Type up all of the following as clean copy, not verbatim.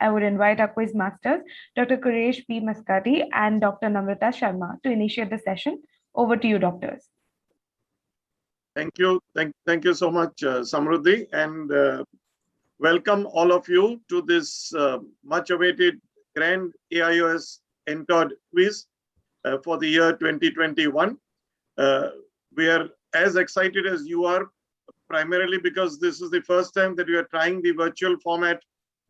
I would invite our quiz masters, Dr. Quresh P. Maskati and Dr. Namrata Sharma, to initiate the session. Over to you, doctors. Thank you. Thank you so much, Samruddhi, and welcome all of you to this much awaited Grand AIOS Entod quiz for the year 2021. We are as excited as you are, primarily because this is the first time that we are trying the virtual format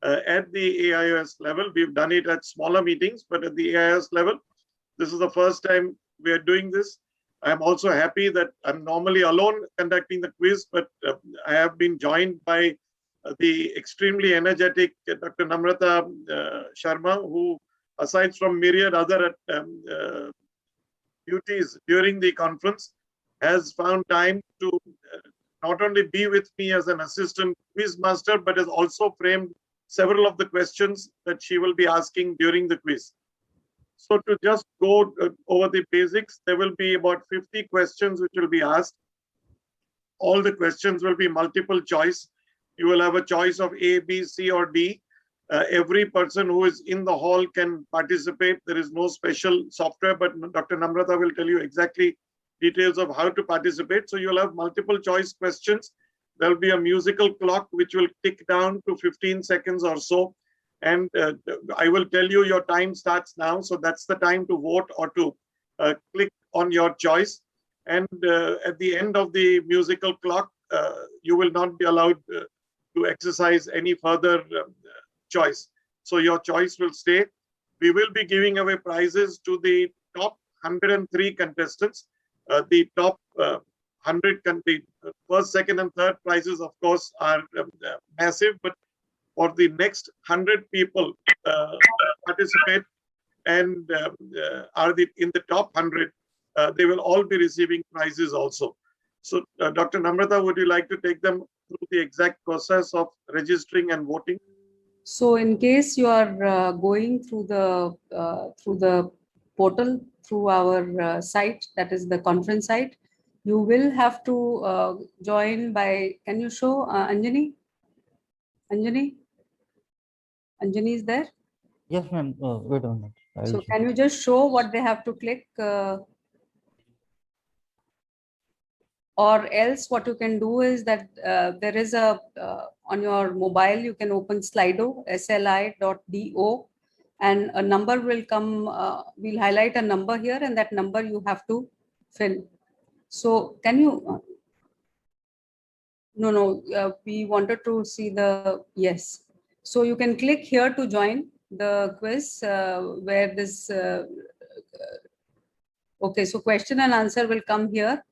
at the AIOS level. We've done it at smaller meetings, but at the AIOS level, this is the first time we are doing this. I'm also happy that I'm normally alone conducting the quiz, but I have been joined by the extremely energetic Dr. Namrata Sharma, who, aside from myriad other duties during the conference, has found time to not only be with me as an assistant quiz master, but has also framed several of the questions that she will be asking during the quiz. So to just go over the basics, there will be about 50 questions which will be asked. All the questions will be multiple choice. You will have a choice of A, B, C, or D. Every person who is in the hall can participate. There is no special software, but Dr. Namrata will tell you exactly details of how to participate. So you'll have multiple choice questions. There'll be a musical clock which will tick down to 15 seconds or so. And I will tell you your time starts now. So that's the time to vote or to click on your choice. And at the end of the musical clock, you will not be allowed to exercise any further choice. So your choice will stay. We will be giving away prizes to the top 103 contestants. The top 100, the first, second, and third prizes, of course, are massive, but for the next 100 people participate and are in the top 100, they will all be receiving prizes also. So, Dr. Namrata, would you like to take them through the exact process of registering and voting? So, in case you are going through the portal, through our site, that is the conference site, you will have to join by. Can you show Anjani? Anjani? Anjani is there? Yes, ma'am. Wait a minute. So can you just show what they have to click? Or else what you can do is that there is a, on your mobile, you can open Slido, sli.do, and a number will come, we'll highlight a number here, and that number you have to fill. So can you, we wanted to see the, yes. So you can click here to join the quiz where this, okay, so question and answer will come here,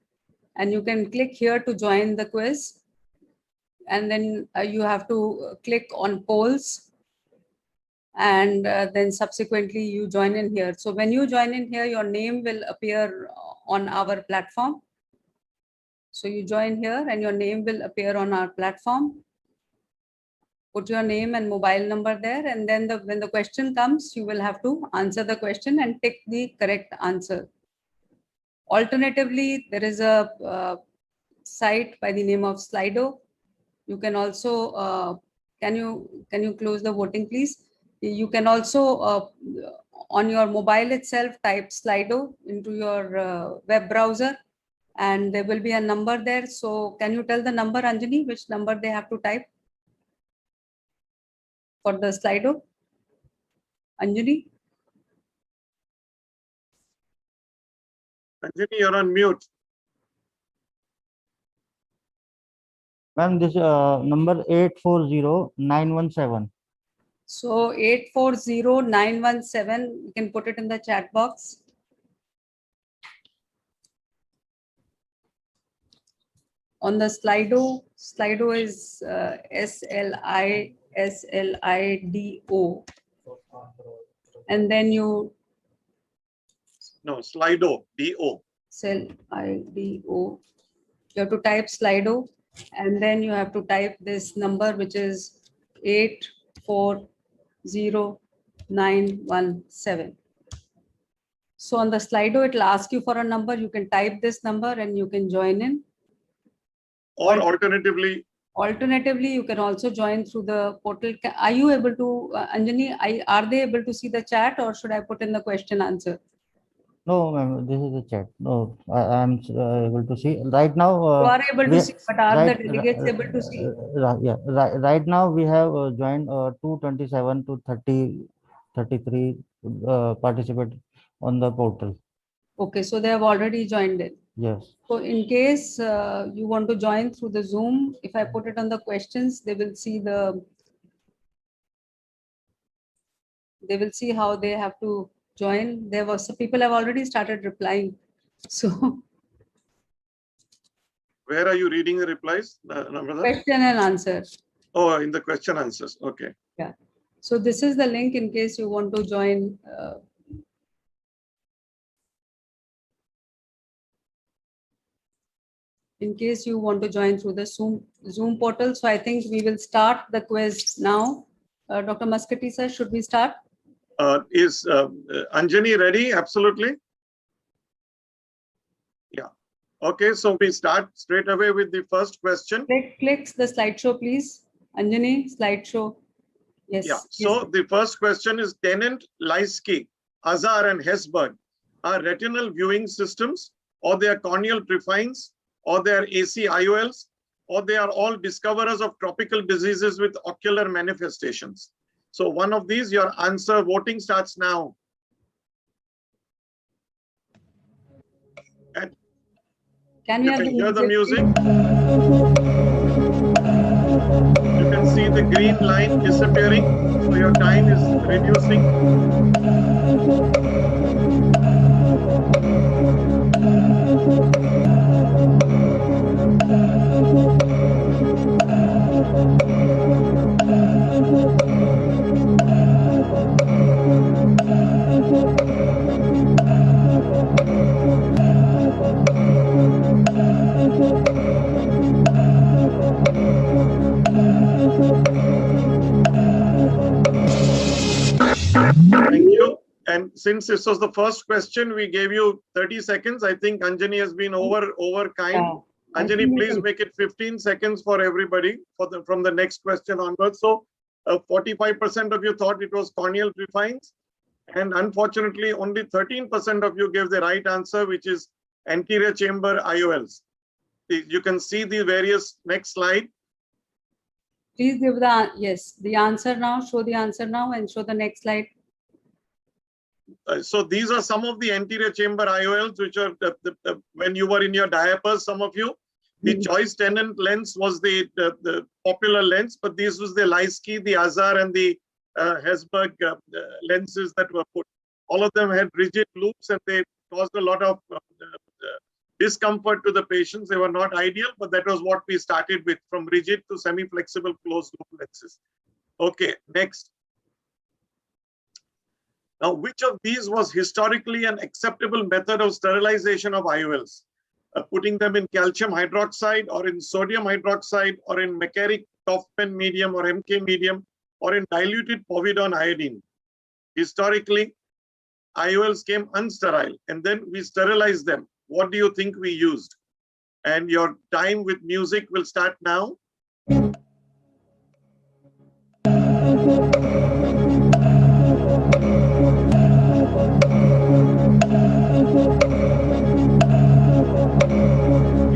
and you can click here to join the quiz. And then you have to click on polls, and then subsequently you join in here. So when you join in here, your name will appear on our platform. So you join here and your name will appear on our platform. Put your name and mobile number there, and then when the question comes, you will have to answer the question and tick the correct answer. Alternatively, there is a site by the name of Slido. You can also, can you close the voting, please? You can also, on your mobile itself, type Slido into your web browser, and there will be a number there. So can you tell the number, Anjani, which number they have to type for the Slido? Anjani? Anjani, you're on mute. Ma'am, this number 840917. So 840917, you can put it in the chat box. On the Slido is SLIDO. And then you. No, Slido, D-O. SLIDO. You have to type Slido, and then you have to type this number, which is 840917. So on the Slido, it will ask you for a number. You can type this number and you can join in. Or alternatively, Alternatively, you can also join through the portal. Are you able to, Anjani, are they able to see the chat, or should I put in the question answer? No, ma'am, this is the chat. No, I am able to see right now. You are able to we, see, but are the right, delegates able to see? yeah, right now we have joined 227 to 33 participate on the portal. Okay, so they have already joined in. Yes. So in case you want to join through the Zoom, if I put it on the questions, they will see how they have to join. There was some people have already started replying. So Where are you reading the replies, Namrata? question and answer. Oh, in the question answers. Okay. Yeah. So this is the link in case you want to join. In case you want to join through the Zoom portal. So I think we will start the quiz now. Dr. Maskati sir, should we start? Is Anjani ready? Absolutely. Yeah. Okay, so we start straight away with the first question. Clicks the slideshow, please. Anjani, slideshow. Yes. Yeah. So yes. the first question is Tennant, Leisky, Hazar, and Hesberg are retinal viewing systems, or they are corneal trifines, or they are AIOLs, or they are all discoverers of tropical diseases with ocular manifestations. So one of these, your answer. Voting starts now. And can we you have can the hear the music. Please? You can see the green line disappearing, so your time is reducing. Thank you. And since this was the first question, we gave you 30 seconds. I think Anjani has been over kind. Yeah. Anjani, please make it 15 seconds for everybody from the next question onwards. So 45% of you thought it was corneal trifines. And unfortunately, only 13% of you gave the right answer, which is anterior chamber IOLs. You can see the various, next slide. Please give the answer now. Show the answer now and show the next slide. So these are some of the anterior chamber IOLs, which are when you were in your diapers, some of you. The choice Tennant lens was the popular lens, but this was the Leisky, the Hazar, and the Hesberg lenses that were put. All of them had rigid loops, and they caused a lot of discomfort to the patients. They were not ideal, but that was what we started with, from rigid to semi-flexible closed loop lenses. Okay, next. Now, which of these was historically an acceptable method of sterilization of IOLs? Putting them in calcium hydroxide, or in sodium hydroxide, or in Mechanic Kaufman medium or MK medium, or in diluted povidone iodine. Historically, IOLs came unsterile, and then we sterilized them. What do you think we used? And your time with music will start now.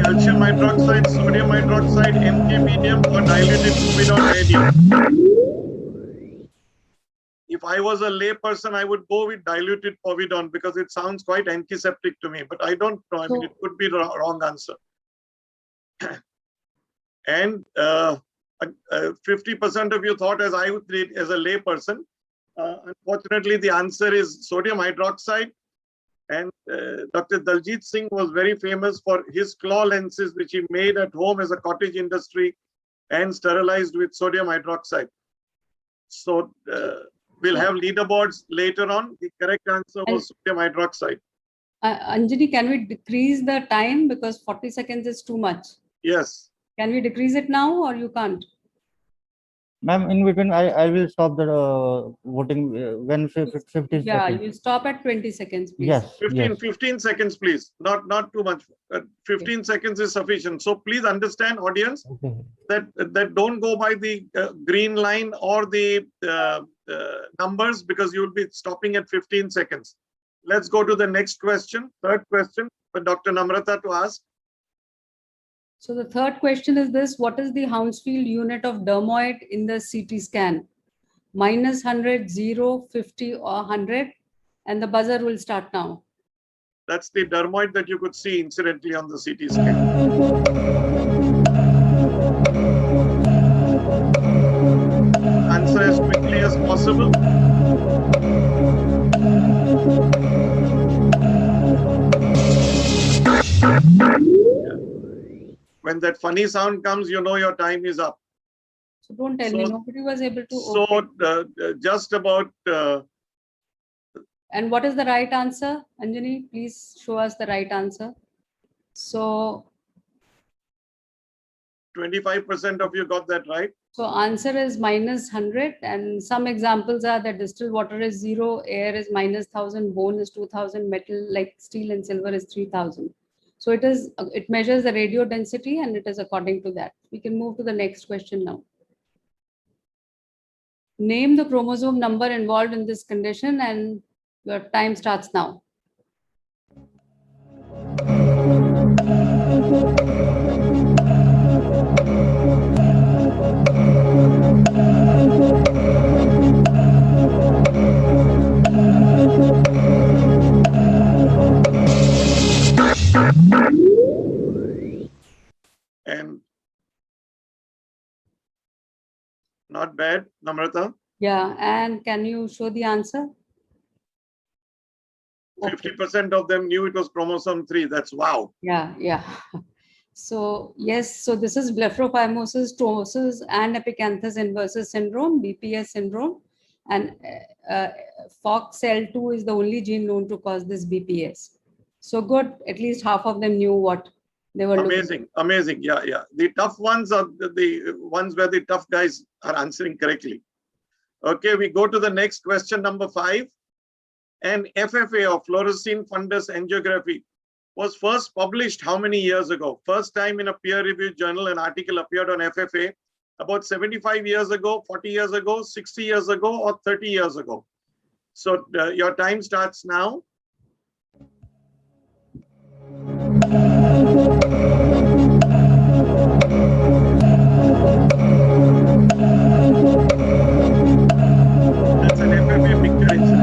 Calcium hydroxide, sodium hydroxide, MK medium, or diluted povidone iodine. If I was a lay person, I would go with diluted povidone because it sounds quite antiseptic to me, but I don't know. I mean, it could be the wrong answer. And 50% of you thought as I would treat as a lay person. Unfortunately, the answer is sodium hydroxide. And Dr. Daljit Singh was very famous for his claw lenses, which he made at home as a cottage industry and sterilized with sodium hydroxide. So we'll have leaderboards later on. The correct answer was sodium hydroxide. Anjali, can we decrease the time because 40 seconds is too much? Yes. Can we decrease it now or you can't? Ma'am, in between, I will stop the voting when 50 Yeah, seconds. you stop at 20 seconds, please. Yes, 15, yes. 15 seconds, please. Not too much. 15 seconds is sufficient. So please understand, audience, Okay. that don't go by the green line or the numbers, because you will be stopping at 15 seconds. Let's go to the next question, third question for Dr. Namrata to ask. So the third question is this: what is the Hounsfield unit of dermoid in the CT scan? -100, 0, 50, or 100? And the buzzer will start now. That's the dermoid that you could see incidentally on the CT scan. Answer as quickly as possible. When that funny sound comes, you know your time is up. So don't tell me nobody was able to. So just about. And what is the right answer? Anjani, please show us the right answer. So 25% of you got that right. So answer is -100, and some examples are that distilled water is 0, air is -1000, bone is 2000, metal like steel and silver is 3000. So it measures the radio density, and it is according to that. We can move to the next question now. Name the chromosome number involved in this condition, and your time starts now. And not bad, Namrata. Yeah, and can you show the answer? 50% of them knew it was chromosome 3. That's wow. Yeah, yeah. So yes, so this is blepharophimosis, ptosis, and epicanthus inversus syndrome, BPS syndrome, and FOXL2 is the only gene known to cause this BPS. So good, at least half of them knew what they were looking. Amazing. Yeah. The tough ones are the ones where the tough guys are answering correctly. Okay, we go to the next question, number 5. An FFA, or fluorescein fundus angiography, was first published how many years ago? First time in a peer-reviewed journal, an article appeared on FFA about 75 years ago, 40 years ago, 60 years ago, or 30 years ago. So your time starts now. That's an FFA picture inside.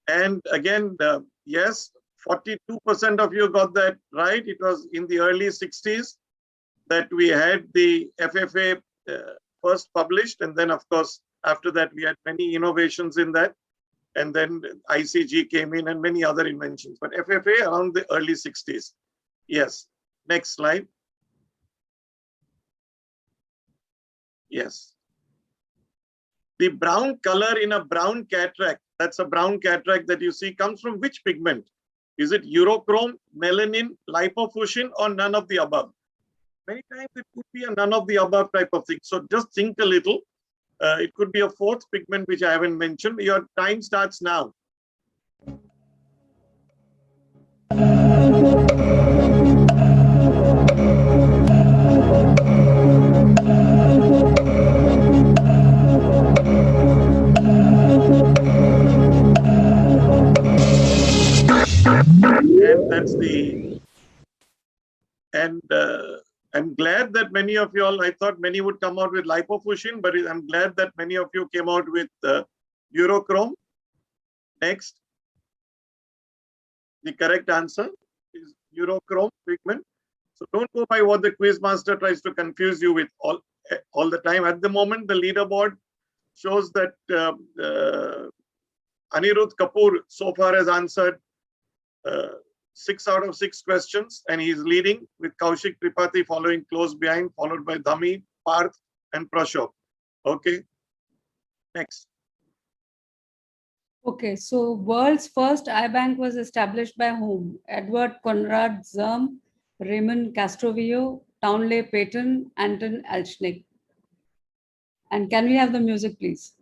And again, yes, 42% of you got that right. It was in the early 60s that we had the FFA first published. And then, of course, after that, we had many innovations in that. And then ICG came in and many other inventions. But FFA around the early 60s. Yes. Next slide. Yes. The brown color in a brown cataract, that's a brown cataract that you see, comes from which pigment? Is it urochrome, melanin, lipofuscin, or none of the above? Many times it could be a none of the above type of thing. So just think a little. It could be a fourth pigment which I haven't mentioned. Your time starts now. And that's the, and I'm glad that many of you all, I thought many would come out with lipofuscin, but I'm glad that many of you came out with urochrome. Next. The correct answer is urochrome pigment. So don't go by what the quiz master tries to confuse you with all the time. At the moment, the leaderboard shows that Anirudh Kapoor so far has answered 6 out of 6 questions, and he's leading, with Kaushik Tripathi following close behind, followed by Dhami, Parth, and Prashok. Okay. Next. Okay, so world's first iBank was established by whom? Edward Conrad Zurm, Raymond Castrovillo, Townley Peyton, Anton Alchnik. And can we have the music, please?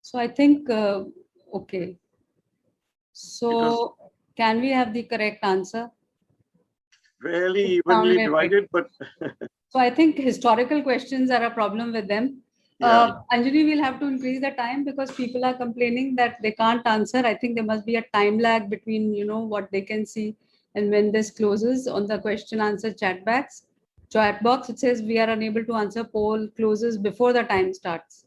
So I think, okay. So can we have the correct answer? Fairly It's evenly Townley divided, but So I think historical questions are a problem with them. yeah. Anjali, we'll have to increase the time because people are complaining that they can't answer. I think there must be a time lag between, what they can see and when this closes on the question answer chat box. It says we are unable to answer. Poll closes before the time starts.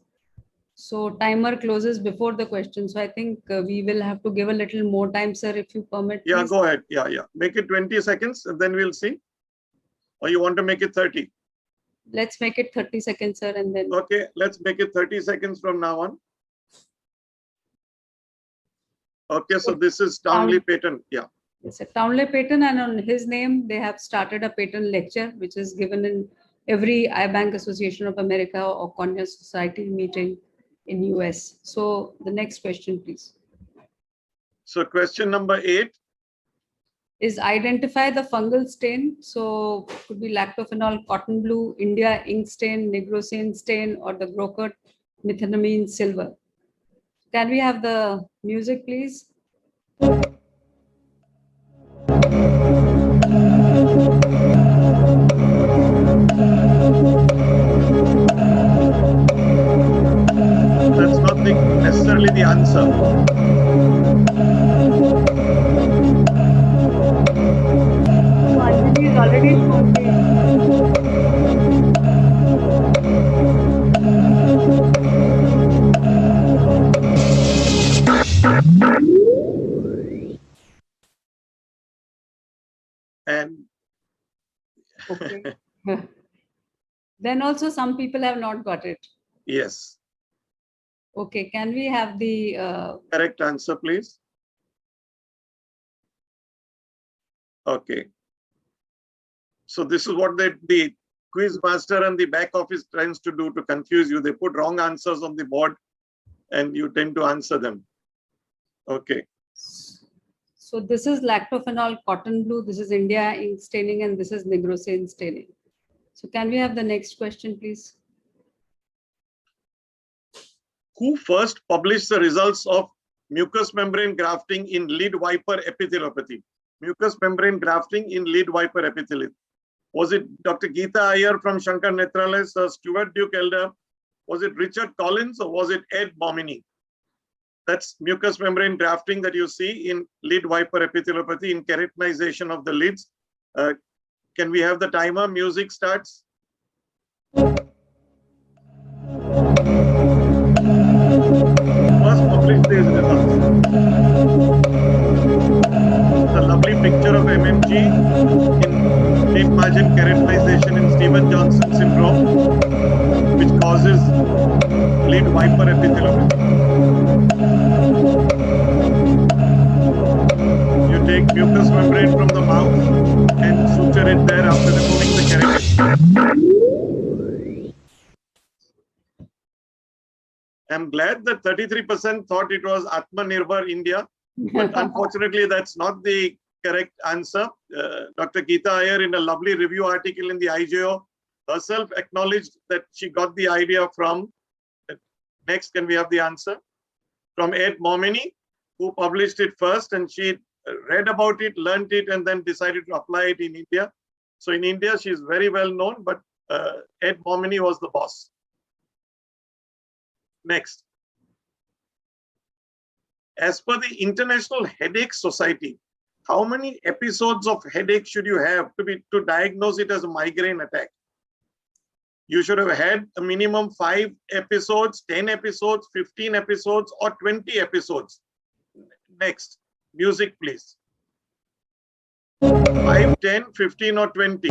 So timer closes before the question. So I think we will have to give a little more time, sir, if you permit. Yeah, please. go ahead. Yeah. Make it 20 seconds and then we'll see. Or you want to make it 30? Let's make it 30 seconds, sir, and then. Okay, let's make it 30 seconds from now on. Okay, so this is Townley Peyton. Yeah. It's a Townley Peyton, and on his name, they have started a Peyton lecture, which is given in every iBank Association of America or Cornea Society meeting in US. So the next question, please. So question number 8. Is identify the fungal stain. So could be lactophenol, cotton blue, India ink stain, nigrosine stain, or the Grokert methenamine silver. Can we have the music, please? That's not necessarily the answer. Anjali is already And okay. Then also some people have not got it. yes. Okay, can we have the Correct answer, please? Okay. So this is what the quiz master and the back office tends to do to confuse you. They put wrong answers on the board and you tend to answer them. Okay. So this is lactophenol cotton blue, this is India ink staining, and this is nigrosine staining. So can we have the next question, please? Who first published the results of mucous membrane grafting in lead viper epitheliopathy? Mucous membrane grafting in lead viper epitheliopathy. Was it Dr. Geeta Iyer from Shankar Nethralaya, Sir Stuart Duke Elder? Was it Richard Collins or was it Ed Bomini? That's mucous membrane grafting that you see in lead viper epitheliopathy in keratinization of the lids. Can we have the timer? Music starts. First published these results. The lovely picture of MMG in deep margin keratinization in Stephen Johnson syndrome, which causes lead viper epitheliopathy. You take mucous membrane from the mouth and suture it there after removing the keratin. I'm glad that 33% thought it was Atmanirbhar India, but unfortunately that's not the correct answer. Dr. Geeta Iyer, in a lovely review article in the IJO, herself acknowledged that she got the idea from, next can we have the answer, from Ed Momini, who published it first, and she read about it, learned it, and then decided to apply it in India. So in India, she's very well known, but Ed Momini was the boss. Next. As per the International Headache Society, how many episodes of headache should you have to diagnose it as a migraine attack? You should have had a minimum 5 episodes, 10 episodes, 15 episodes, or 20 episodes. Next, music, please. 5, 10, 15, or 20.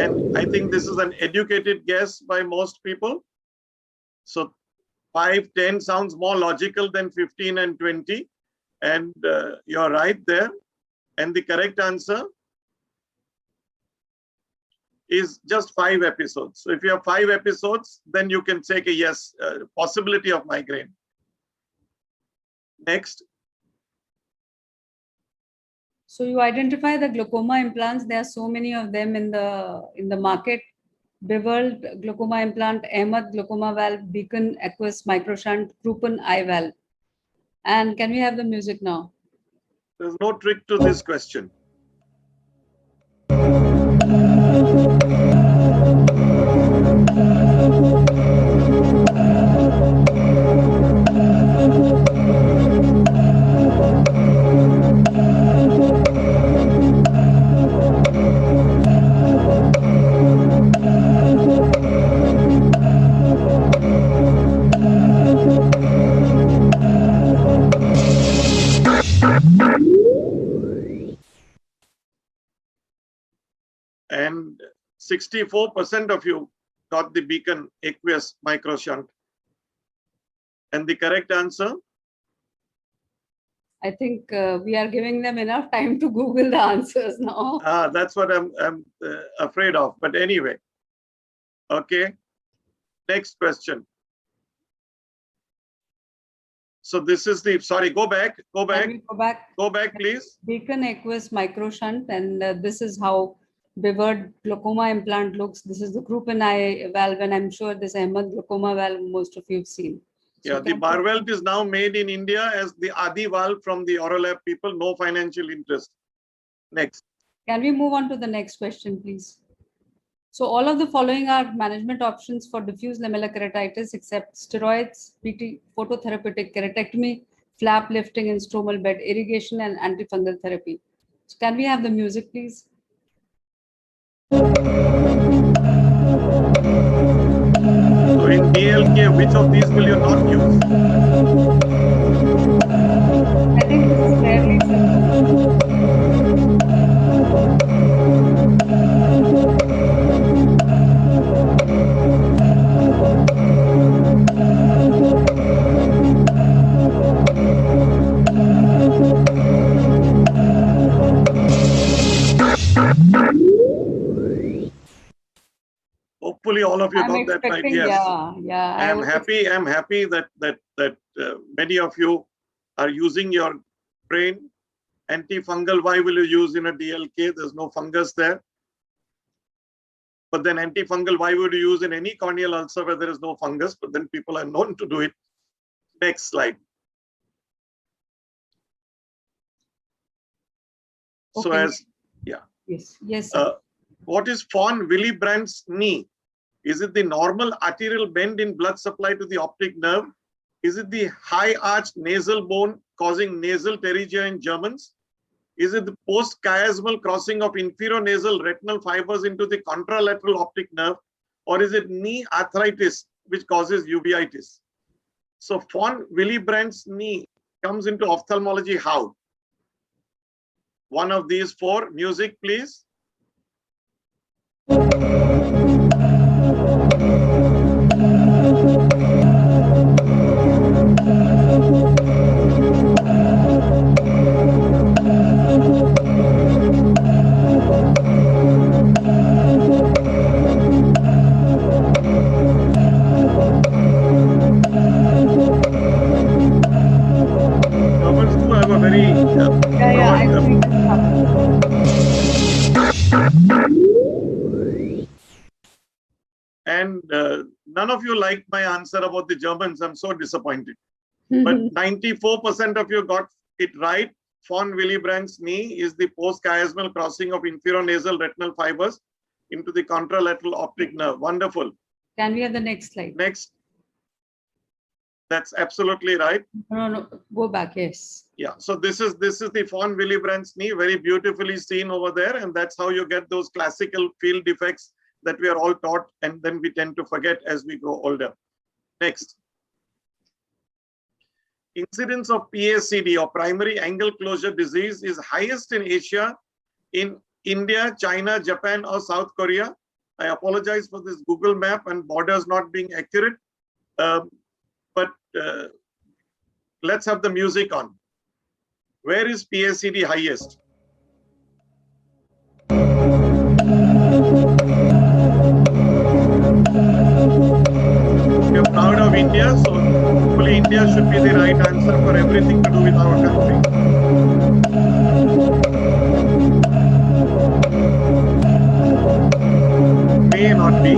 And I think this is an educated guess by most people. So 5, 10 sounds more logical than 15 and 20. And you're right there. And the correct answer is just 5 episodes. So if you have 5 episodes, then you can take a yes, possibility of migraine. Next. So you identify the glaucoma implants. There are so many of them in the market. Beveled glaucoma implant, Ahmed glaucoma valve, Beacon aqueous microshunt, Kruppen eye valve. And can we have the music now? There's no trick to this question. And 64% of you got the Beacon aqueous microshunt. And the correct answer? I think we are giving them enough time to Google the answers now. That's what I'm afraid of. But anyway, okay. Next question. So this is the, sorry, go back, Can we go back, please. Beacon aqueous microshunt, and this is how beveled glaucoma implant looks. This is the Kruppen eye valve, and I'm sure this Ahmed glaucoma valve most of you have seen. So Yeah, the bar valve is now made in India as the Adi valve from the Orolab people, no financial interest. Next. Can we move on to the next question, please? So all of the following are management options for diffuse lamellar keratitis except steroids, PT, phototherapeutic keratectomy, flap lifting and stromal bed irrigation, and antifungal therapy. So can we have the music, please? So in DLK, which of these will you not use? I think this is fairly simple. Hopefully all of you I'm got that right. expecting, Yes. yeah. I'm happy that many of you are using your brain. Antifungal, why will you use in a DLK? There's no fungus there. But then antifungal, why would you use in any corneal ulcer where there is no fungus? But then people are known to do it. Next slide. So Okay. as, yeah. Yes. What is von Willebrand's knee? Is it the normal arterial bend in blood supply to the optic nerve? Is it the high arched nasal bone causing nasal pterygia in Germans? Is it the post-chiasmal crossing of inferior nasal retinal fibers into the contralateral optic nerve? Or is it knee arthritis which causes uveitis? So von Willebrand's knee comes into ophthalmology how? One of these 4. Music, please. Germans do have a very I think and none of you liked my answer about the Germans. I'm so disappointed. But 94% of you got it right. Von Willebrand's knee is the post-chiasmal crossing of inferior nasal retinal fibers into the contralateral optic nerve. Wonderful. Can we have the next slide? Next. That's absolutely right. No, go back. Yes. Yeah. So this is the von Willebrand's knee, very beautifully seen over there, and that's how you get those classical field defects that we are all taught, and then we tend to forget as we grow older. Next. Incidence of PACD or primary angle closure disease is highest in Asia, in India, China, Japan, or South Korea. I apologize for this Google map and borders not being accurate. But let's have the music on. Where is PACD highest? We are proud of India, so hopefully India should be the right answer for everything to do with our country. May not be.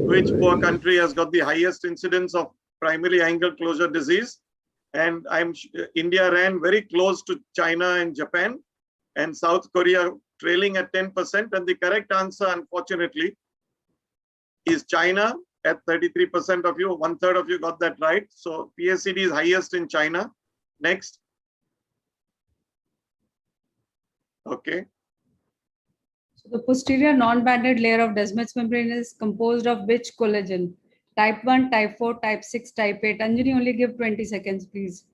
Which poor country has got the highest incidence of primary angle closure disease? And India ran very close to China and Japan, and South Korea trailing at 10%. And the correct answer, unfortunately, is China at 33% of you. 1/3 of you got that right. So PACD is highest in China. Next. Okay. So the posterior non-banded layer of Descemet's membrane is composed of which collagen? Type 1, type 4, type 6, type 8. Anjani, only give 20 seconds, please.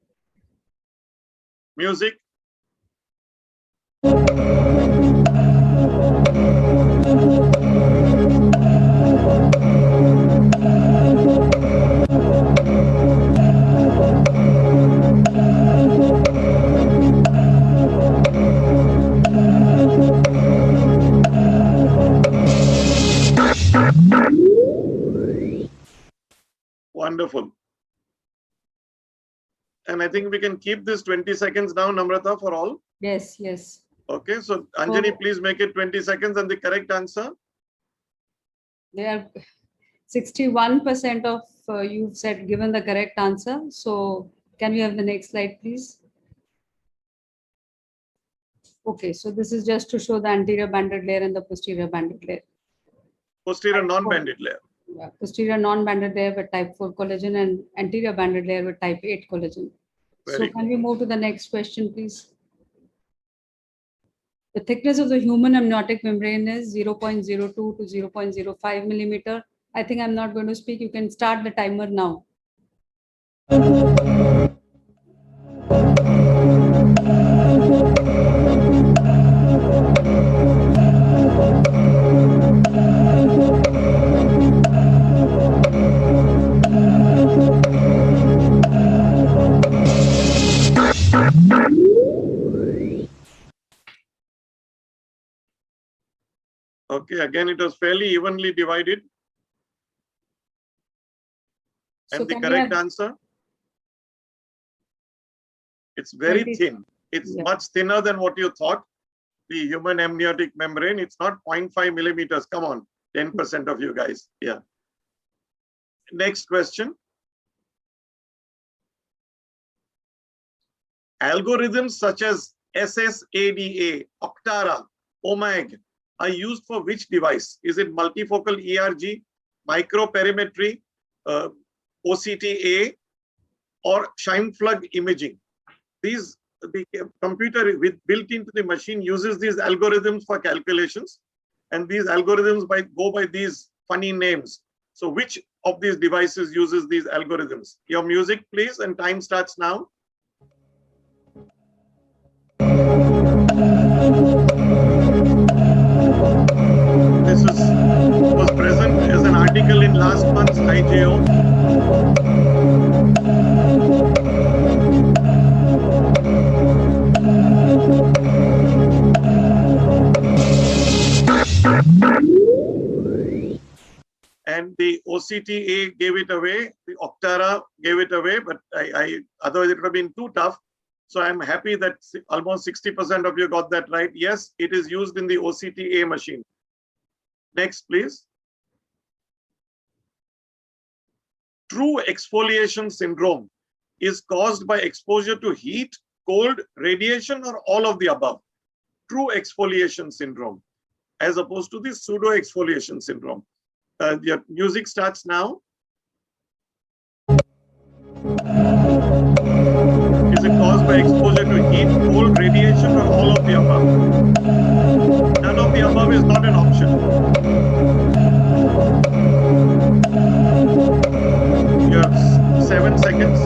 Music. Wonderful. And I think we can keep this 20 seconds now, Namrata, for all. Yes, yes. Okay, so Anjani, please make it 20 seconds and the correct answer. They are 61% of you've said given the correct answer. So can we have the next slide, please? Okay, so this is just to show the anterior banded layer and the posterior banded layer. Posterior non-banded layer. Yeah, posterior non-banded layer with type 4 collagen and anterior banded layer with type 8 collagen. Very So good. can we move to the next question, please? The thickness of the human amniotic membrane is 0.02 to 0.05 millimeter. I think I'm not going to speak. You can start the timer now. Okay, again, it was fairly evenly divided. So And the can we correct have- answer? It's very 20. thin. It's Yeah. much thinner than what you thought. The human amniotic membrane, it's not 0.5 millimeters. Come on, 10% of you guys. Yeah. Next question. Algorithms such as SSADA, Octara, OMAG are used for which device? Is it multifocal ERG, microperimetry, OCTA, or Scheimpflug imaging? The computer built into the machine uses these algorithms for calculations, and these algorithms go by these funny names. So which of these devices uses these algorithms? Your music, please, and time starts now. This was present as an article in last month's IJO. And the OCTA gave it away, the Octara gave it away, but otherwise it would have been too tough. So I'm happy that almost 60% of you got that right. Yes, it is used in the OCTA machine. Next, please. True exfoliation syndrome is caused by exposure to heat, cold, radiation, or all of the above. True exfoliation syndrome, as opposed to the pseudo exfoliation syndrome. Your music starts now. Is it caused by exposure to heat, cold, radiation, or all of the above? None of the above is not an option. You have 7 seconds.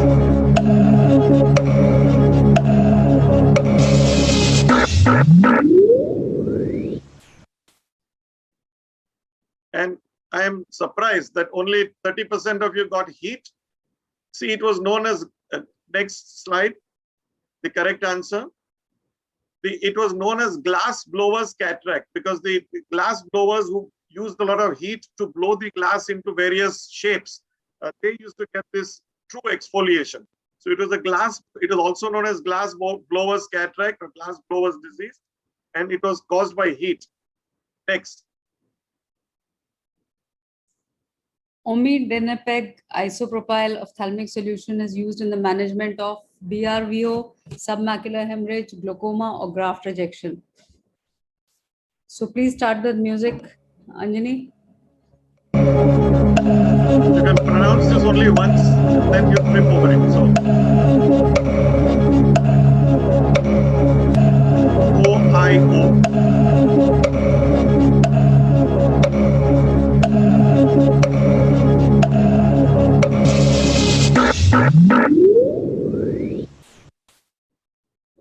surprised that only 30% of you got heat. See, it was known as, next slide, the correct answer. It was known as glass blowers cataract because the glass blowers who used a lot of heat to blow the glass into various shapes, they used to get this true exfoliation. So it was also known as glass blowers cataract or glass blowers disease, and it was caused by heat. Next. Omidinepeg isopropyl ophthalmic solution is used in the management of BRVO, submacular hemorrhage, glaucoma, or graft rejection. So please start the music, Anjani. You can pronounce this only once, then you trip over it. So, OIO.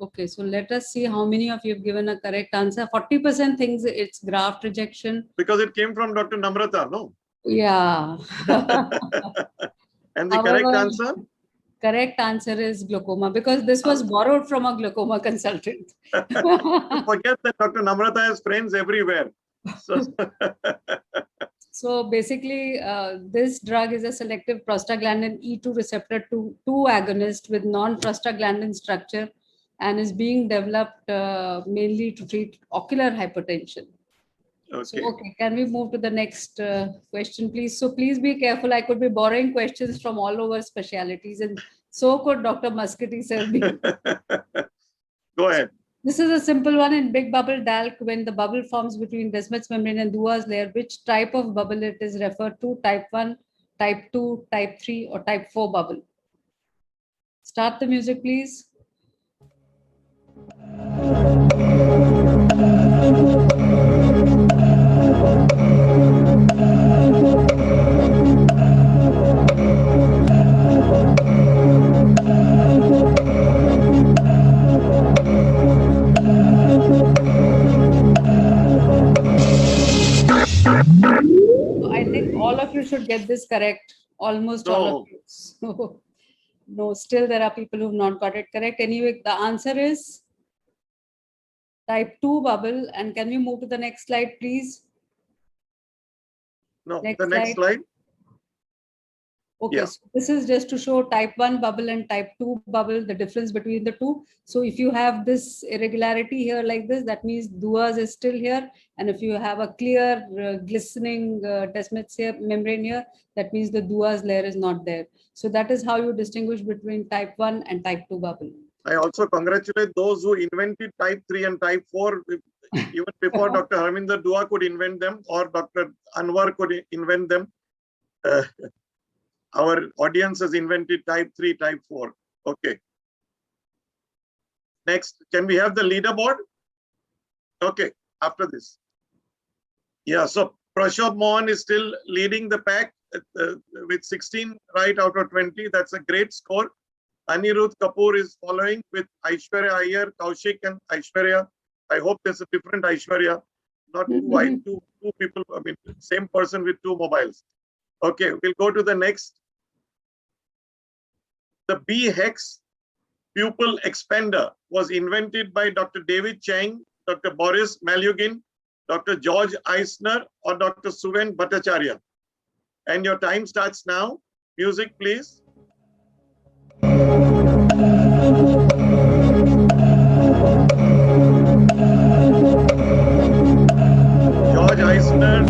Okay, so let us see how many of you have given a correct answer. 40% thinks it's graft rejection. Because it came from Dr. Namrata, no? Yeah. And the correct However, answer? Correct answer is glaucoma because this was borrowed from a glaucoma consultant. Forget that Dr. Namrata has friends everywhere. So, So basically, this drug is a selective prostaglandin E2 receptor 2 agonist with non-prostaglandin structure and is being developed mainly to treat ocular hypertension. okay. So, okay, can we move to the next question, please? So please be careful. I could be borrowing questions from all over specialities, and so could Dr. Maskati sir. Go ahead. This is a simple one in big bubble DALC. When the bubble forms between Descemet's membrane and Dua's layer, which type of bubble it is referred to? Type 1, type 2, type 3, or type 4 bubble? Start the music, please. I think all of you should get this correct. Almost all of you. So, no, still there are people who have not got it correct. Anyway, the answer is type 2 bubble. And can we move to the next slide, please? No, the next slide. Okay, Yeah. so this is just to show type 1 bubble and type 2 bubble, the difference between the two. So if you have this irregularity here like this, that means Dua's is still here. And if you have a clear glistening Descemet's membrane here, that means the Dua's layer is not there. So that is how you distinguish between type 1 and type 2 bubble. I also congratulate those who invented type 3 and type 4. Even before Dr. Harminder Dua could invent them or Dr. Anwar could invent them. Our audience has invented type 3, type 4. Okay. Next, can we have the leaderboard? Okay, after this. Yeah, so Prashant Mohan is still leading the pack with 16 right out of 20. That's a great score. Anirudh Kapoor is following with Aishwarya Iyer, Kaushik and Aishwarya. I hope there's a different Aishwarya, not two people, I mean, same person with two mobiles. Okay, we'll go to the next. The B-hex pupil expander was invented by Dr. David Chang, Dr. Boris Malyugin, Dr. George Eisner, or Dr. Suven Bhattacharya. And your time starts now. Music, please. George Eisner,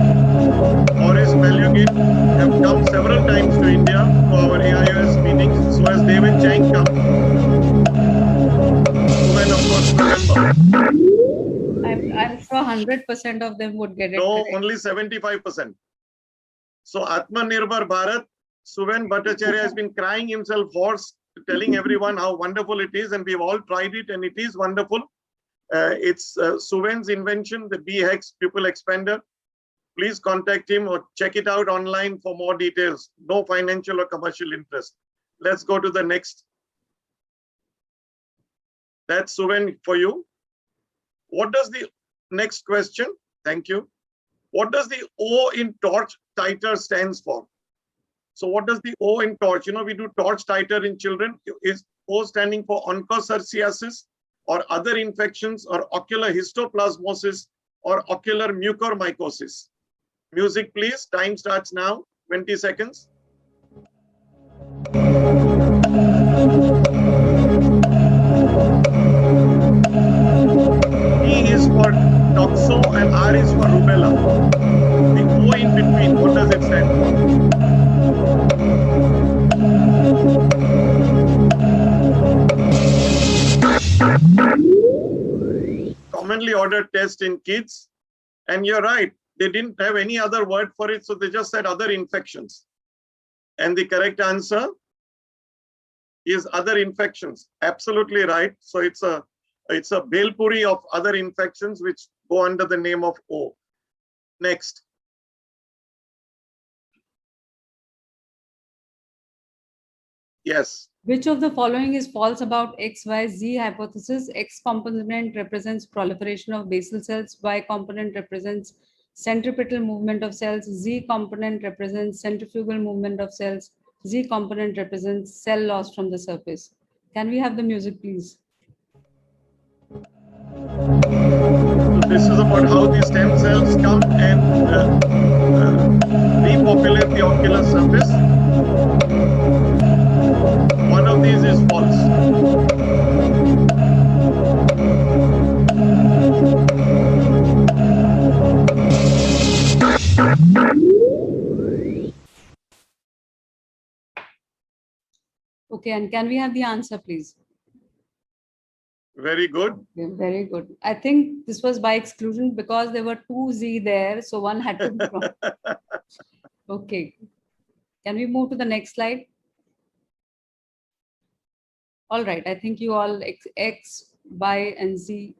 Boris Malyugin have come several times to India for our AIOS meetings. So has David Chang come. Suven, of course, remember. I'm sure 100% of them would get it. No, correct. only 75%. So Atmanirbhar Bharat, Suven Bhattacharya has been crying himself hoarse, telling everyone how wonderful it is, and we've all tried it, and it is wonderful. It's Suven's invention, the B-hex pupil expander. Please contact him or check it out online for more details. No financial or commercial interest. Let's go to the next. That's Suven for you. What does the next question? Thank you. What does the O in torch titer stands for? So what does the O in torch? You know, we do torch titer in children. Is O standing for onchocerciasis or other infections or ocular histoplasmosis or ocular mucormycosis? Music, please. Time starts now. 20 seconds. T is for toxo and R is for rubella. The O in between, what does it stand for? Commonly ordered test in kids. And you're right, they didn't have any other word for it, so they just said other infections. And the correct answer is other infections. Absolutely right. So it's a bhelpuri of other infections which go under the name of O. Next. Yes. Which of the following is false about XYZ hypothesis? X component represents proliferation of basal cells. Y component represents centripetal movement of cells. Z component represents centrifugal movement of cells. Z component represents cell loss from the surface. Can we have the music, please? So this is about how the stem cells come and repopulate the ocular surface. One of these is false. Okay, and can we have the answer, please? Very good. Okay, very good. I think this was by exclusion because there were two Z there, so one had to be wrong. Okay. Can we move to the next slide? All right, I think you all X, Y, and Z,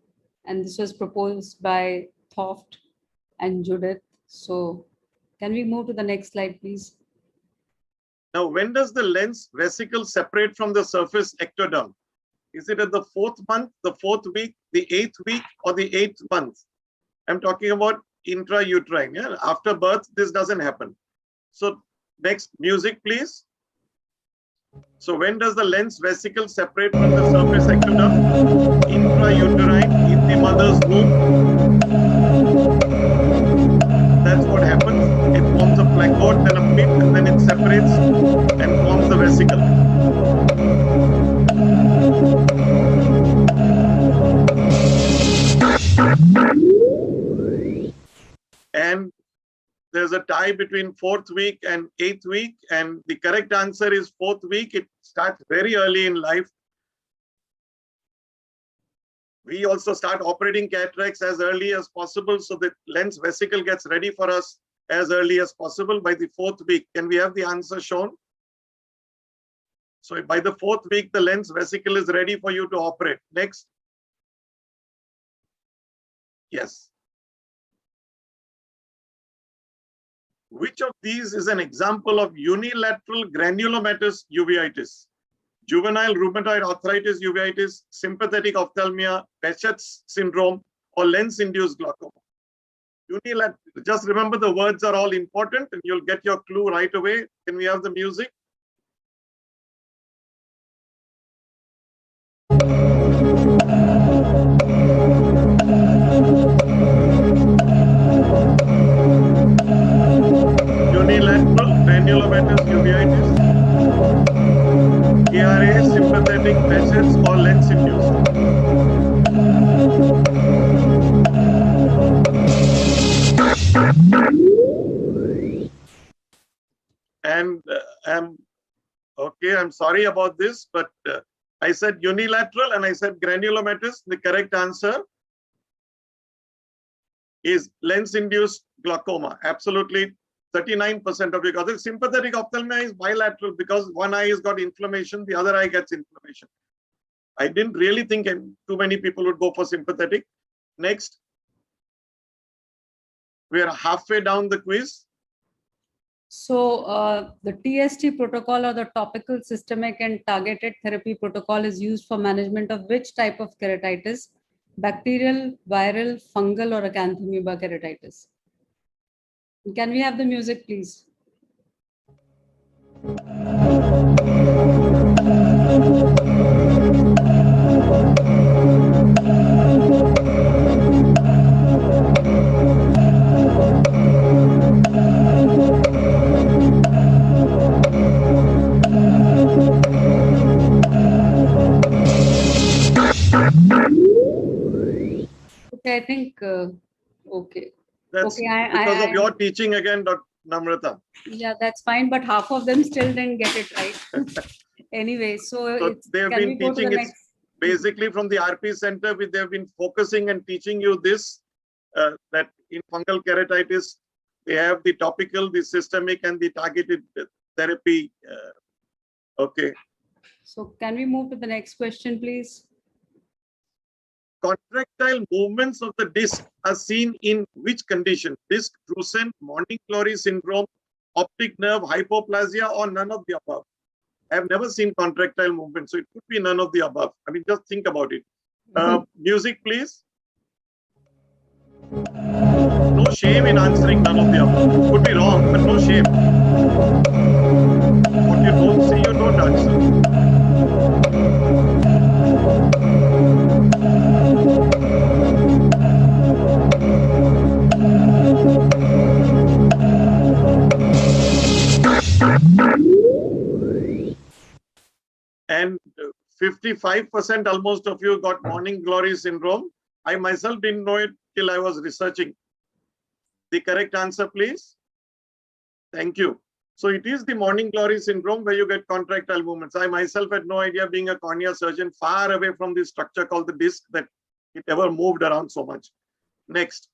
and this was proposed by Thoft and Judith. So can we move to the next slide, please? Now, when does the lens vesicle separate from the surface ectoderm? Is it at the 4th month, the 4th week, the 8th week, or the 8th month? I'm talking about intrauterine. Yeah? After birth, this doesn't happen. So next, music, please. So when does the lens vesicle separate from the surface ectoderm? Intrauterine, in the mother's womb. That's what happens. It forms a placoid, then a pit, and then it separates and forms the vesicle. And there's a tie between 4th week and 8th week, and the correct answer is 4th week. It starts very early in life. We also start operating cataracts as early as possible, so the lens vesicle gets ready for us as early as possible by the 4th week. Can we have the answer shown? So by the 4th week, the lens vesicle is ready for you to operate. Next. Yes. Which of these is an example of unilateral granulomatous uveitis? Juvenile rheumatoid arthritis uveitis, sympathetic ophthalmia, Behçet's syndrome, or lens-induced glaucoma? Unilateral. Just remember the words are all important and you'll get your clue right away. Can we have the music? Unilateral granulomatous uveitis, ARA, sympathetic, Behçet's, or lens-induced? And I'm sorry about this, but I said unilateral and I said granulomatous. The correct answer is lens-induced glaucoma. Absolutely, 39% of you got it. Sympathetic ophthalmia is bilateral because one eye has got inflammation, the other eye gets inflammation. I didn't really think too many people would go for sympathetic. Next. We are halfway down the quiz. So the TST protocol, or the topical systemic and targeted therapy protocol, is used for management of which type of keratitis? Bacterial, viral, fungal, or acanthamoeba keratitis? Can we have the music, please? Okay, I think, okay. That's Okay, because of your teaching again, Dr. Namrata. Yeah, that's fine, but half of them still didn't get it right. Anyway, so They have can been we go to the teaching it next? basically from the RP center. They have been focusing and teaching you this, that in fungal keratitis, they have the topical, the systemic, and the targeted therapy. Okay. So can we move to the next question, please? Contractile movements of the disc are seen in which condition? Disc drusen, morning glory syndrome, optic nerve hypoplasia, or none of the above? I have never seen contractile movement, so it could be none of the above. I mean, just think about it. Music, please. No shame in answering none of the above. Could be wrong, but no shame. What you don't see, you don't answer. And 55% almost of you got morning glory syndrome. I myself didn't know it till I was researching. The correct answer, please. Thank you. So it is the morning glory syndrome where you get contractile movements. I myself had no idea, being a cornea surgeon, far away from the structure called the disc, that it ever moved around so much. Next.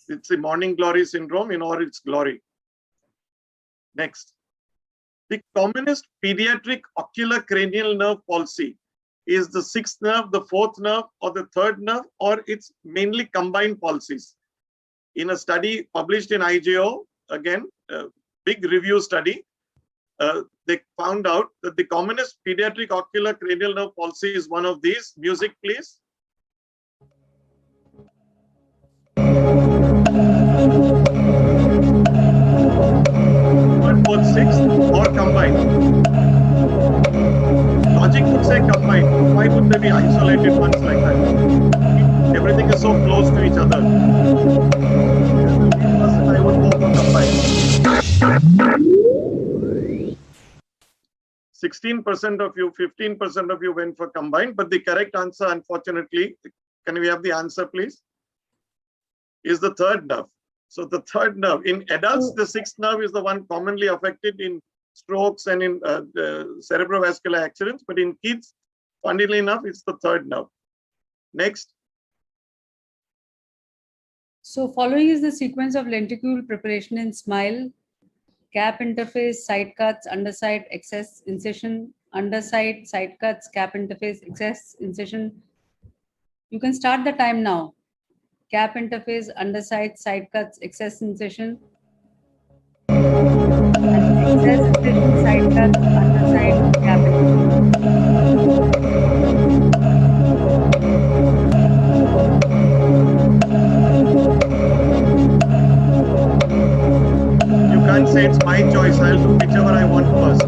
It's the morning glory syndrome in all its glory. Next. The commonest pediatric ocular cranial nerve palsy is the 6th nerve, the 4th nerve, or the 3rd nerve, or it's mainly combined palsies. In a study published in IJO, again, a big review study, they found out that the commonest pediatric ocular cranial nerve palsy is one of these. Music, please. Third, fourth, sixth, or combined. Logic would say combined. Why would they be isolated ones like that? Everything is so close to each other. I would go for combined. 16% of you, 15% of you went for combined, but the correct answer, unfortunately, can we have the answer, please? Is the 3rd nerve. So the 3rd nerve, in adults, the 6th nerve is the one commonly affected in strokes and in cerebrovascular accidents, but in kids, funnily enough, it's the 3rd nerve. Next. So following is the sequence of lenticule preparation in SMILE: cap interface, side cuts, underside, excess incision, underside, side cuts, cap interface, excess incision. You can start the time now. Cap interface, underside, side cuts, excess incision. And excess incision, side cuts, underside, cap interface. You can't say it's my choice. I'll do whichever I want first.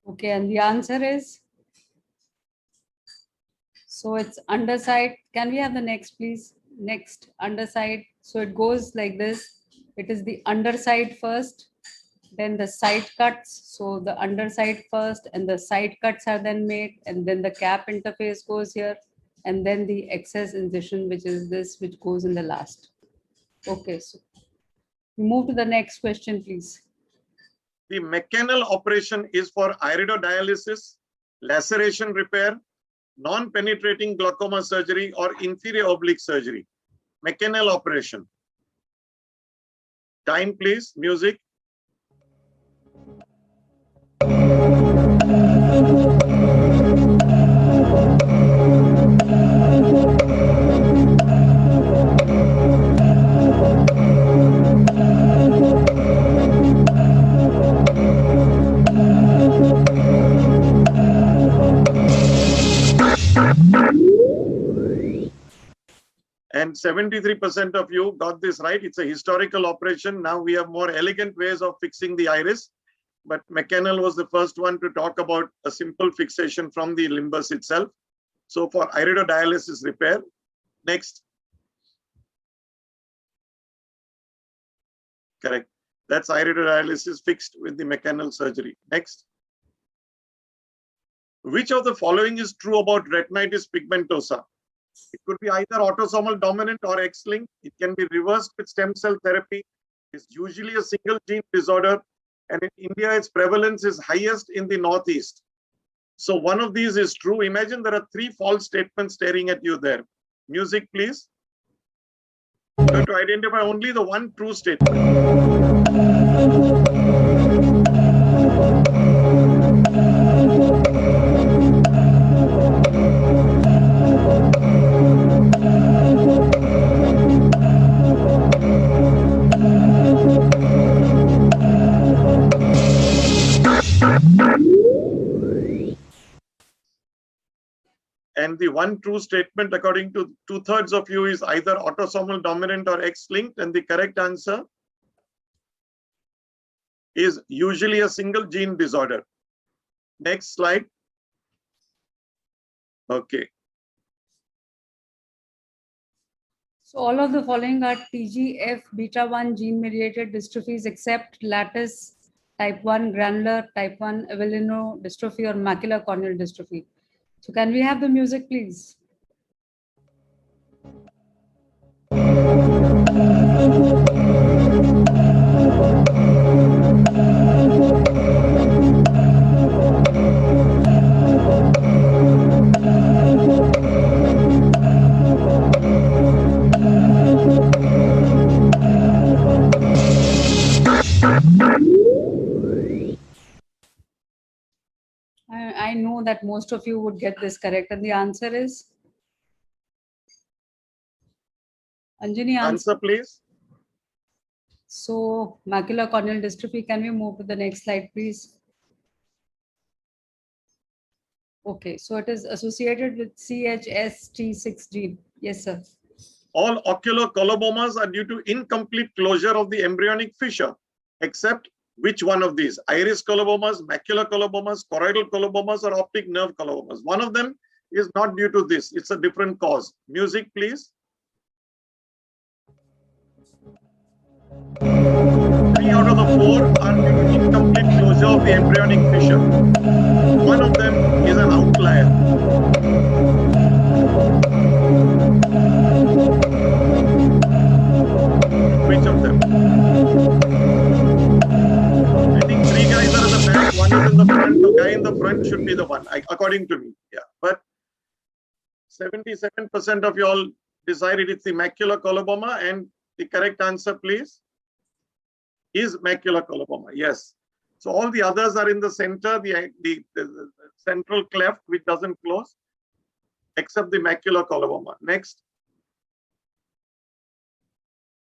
Okay, and the answer is, so it's underside. Can we have the next, please? Next, underside. So it goes like this. It is the underside first, then the side cuts. So the underside first and the side cuts are then made, and then the cap interface goes here, and then the excess incision, which is this, which goes in the last. Okay, so move to the next question, please. The mechanal operation is for iridodialysis, laceration repair, non-penetrating glaucoma surgery, or inferior oblique surgery. Mechanal operation. Time, please. Music. And 73% of you got this right. It's a historical operation. Now we have more elegant ways of fixing the iris. But McCannell was the first one to talk about a simple fixation from the limbus itself. So for iridodialysis repair, next. Correct. That's iridodialysis fixed with the McCannell surgery. Next. Which of the following is true about retinitis pigmentosa? It could be either autosomal dominant or X-linked. It can be reversed with stem cell therapy. It's usually a single gene disorder. And in India, its prevalence is highest in the Northeast. So one of these is true. Imagine there are 3 false statements staring at you there. Music, please. You have to identify only the one true statement. And the one true statement, according to 2/3 of you, is either autosomal dominant or X-linked. And the correct answer is usually a single gene disorder. Next slide. Okay. So all of the following are TGF beta 1 gene mediated dystrophies except lattice type 1 granular type 1 Avellino dystrophy or macular corneal dystrophy. So can we have the music, please? I know that most of you would get this correct, and the answer is Anjani. Answer, please. So macular corneal dystrophy. Can we move to the next slide, please? Okay, so it is associated with CHST6 gene. Yes, sir. All ocular colobomas are due to incomplete closure of the embryonic fissure, except which one of these? Iris colobomas, macular colobomas, choroidal colobomas, or optic nerve colobomas. One of them is not due to this. It's a different cause. Music, please. 3 out of the 4 are due to incomplete closure of the embryonic fissure. One of them is an outlier. Which of them? I think 3 guys are in the back, 1 is in the front. The guy in the front should be the one, according to me. Yeah, but 77% of you all decided it's the macular coloboma, and the correct answer, please, is macular coloboma. Yes. So all the others are in the center, the central cleft which doesn't close, except the macular coloboma. Next.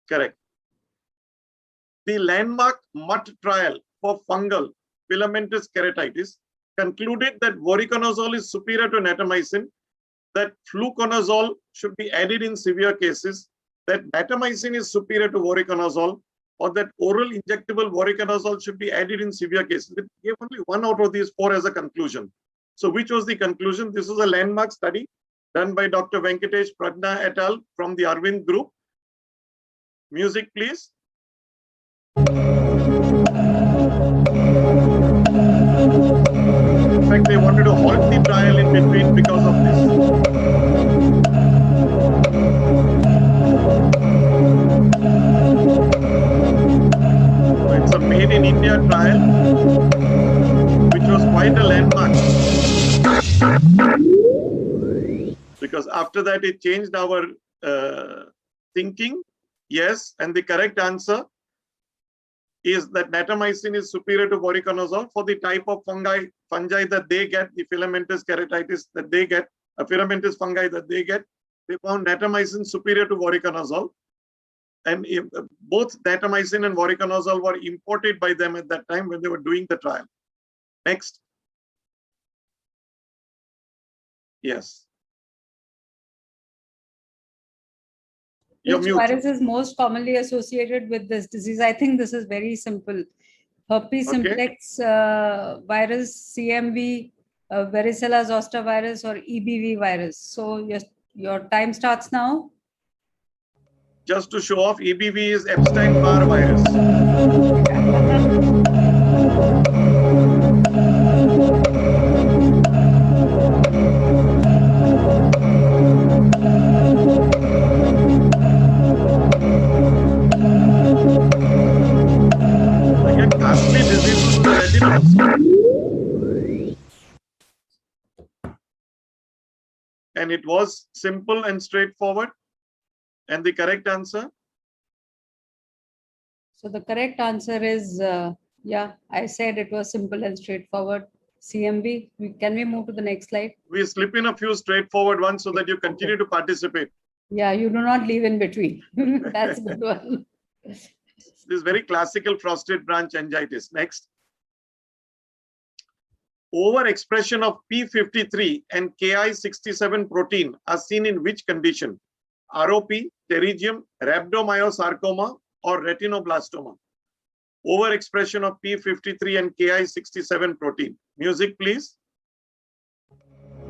Correct. The landmark MUT trial for fungal filamentous keratitis concluded that voriconazole is superior to natamycin, that fluconazole should be added in severe cases, that natamycin is superior to voriconazole, or that oral injectable voriconazole should be added in severe cases. It gave only 1 out of these 4 as a conclusion. So which was the conclusion? This was a landmark study done by Dr. Venkatesh Pradna et al. From the Arvind group. Music, please. In fact, they wanted to halt the trial in between because of this. So it's a made in India trial, which was quite a landmark. Because after that, it changed our thinking. Yes, and the correct answer is that natamycin is superior to voriconazole for the type of fungi that they get, the filamentous keratitis that they get, a filamentous fungi that they get. They found natamycin superior to voriconazole. And both natamycin and voriconazole were imported by them at that time when they were doing the trial. Next. Yes. You're Which mute. virus is most commonly associated with this disease? I think this is very simple. Herpes Okay. simplex virus, CMV, varicella zoster virus, or EBV virus. So your time starts now. Just to show off, EBV is Epstein-Barr virus. Again, ghastly disease of the retina. And it was simple and straightforward. And the correct answer? So the correct answer is, yeah, I said it was simple and straightforward. CMV. Can we move to the next slide? We slip in a few straightforward ones so that you continue to participate. Yeah, you do not leave in between. That's a good one. This is very classical prostate branch meningitis. Next. Overexpression of P53 and Ki67 protein are seen in which condition? ROP, pterygium, rhabdomyosarcoma, or retinoblastoma? Overexpression of P53 and Ki67 protein. Music, please.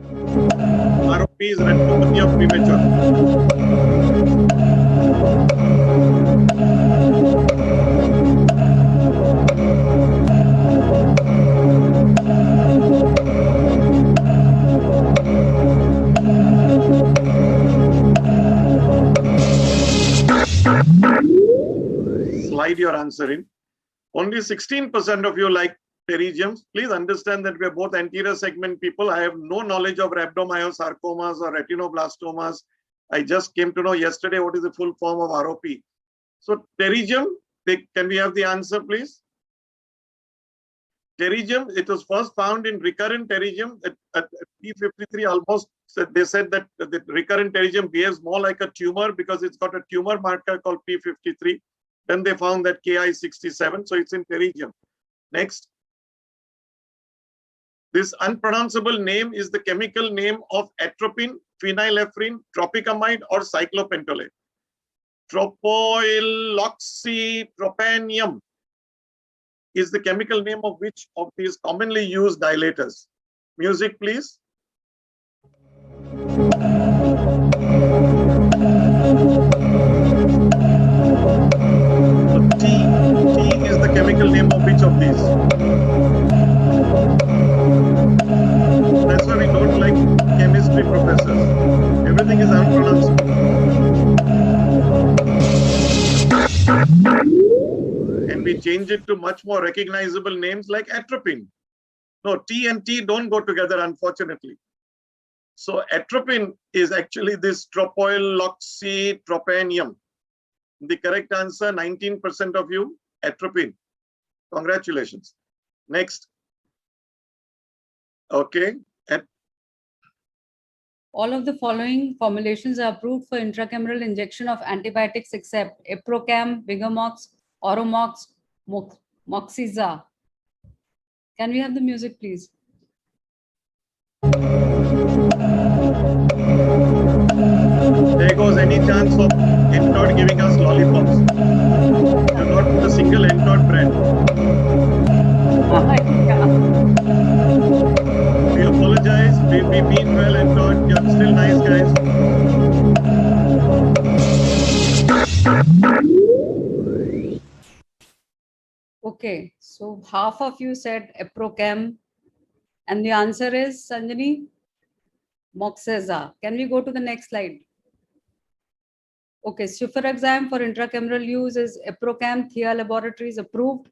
ROP is retinopathy of premature. Slide your answer in. Only 16% of you like pterygiums. Please understand that we are both anterior segment people. I have no knowledge of rhabdomyosarcomas or retinoblastomas. I just came to know yesterday what is the full form of ROP. So pterygium, can we have the answer, please? Pterygium, it was first found in recurrent pterygium at P53 almost. They said that the recurrent pterygium behaves more like a tumor because it's got a tumor marker called P53. Then they found that Ki67, so it's in pterygium. Next. This unpronounceable name is the chemical name of atropine, phenylephrine, tropicamide, or cyclopentolate. Tropoyloxytropanium is the chemical name of which of these commonly used dilators? Music, please. So T is the chemical name of which of these? That's why we don't like chemistry professors. Everything is unpronounceable. And we change it to much more recognizable names like atropine. No, T and T don't go together, unfortunately. So atropine is actually this tropoyloxytropanium. The correct answer, 19% of you, atropine. Congratulations. Next. Okay. All of the following formulations are approved for intracameral injection of antibiotics except Eprocam, Vigamox, Oromox, Moxiza. Can we have the music, please? There goes any chance of Entod giving us lollipops. You're not put a single Entod brand. We apologize. We mean well, Entod. You're still nice, guys. Okay, so half of you said Eprocam, and the answer is, Sanjani, Moxiza. Can we go to the next slide? Okay, Cefuroxime for intracameral use is Eprocam, Thea Laboratories approved.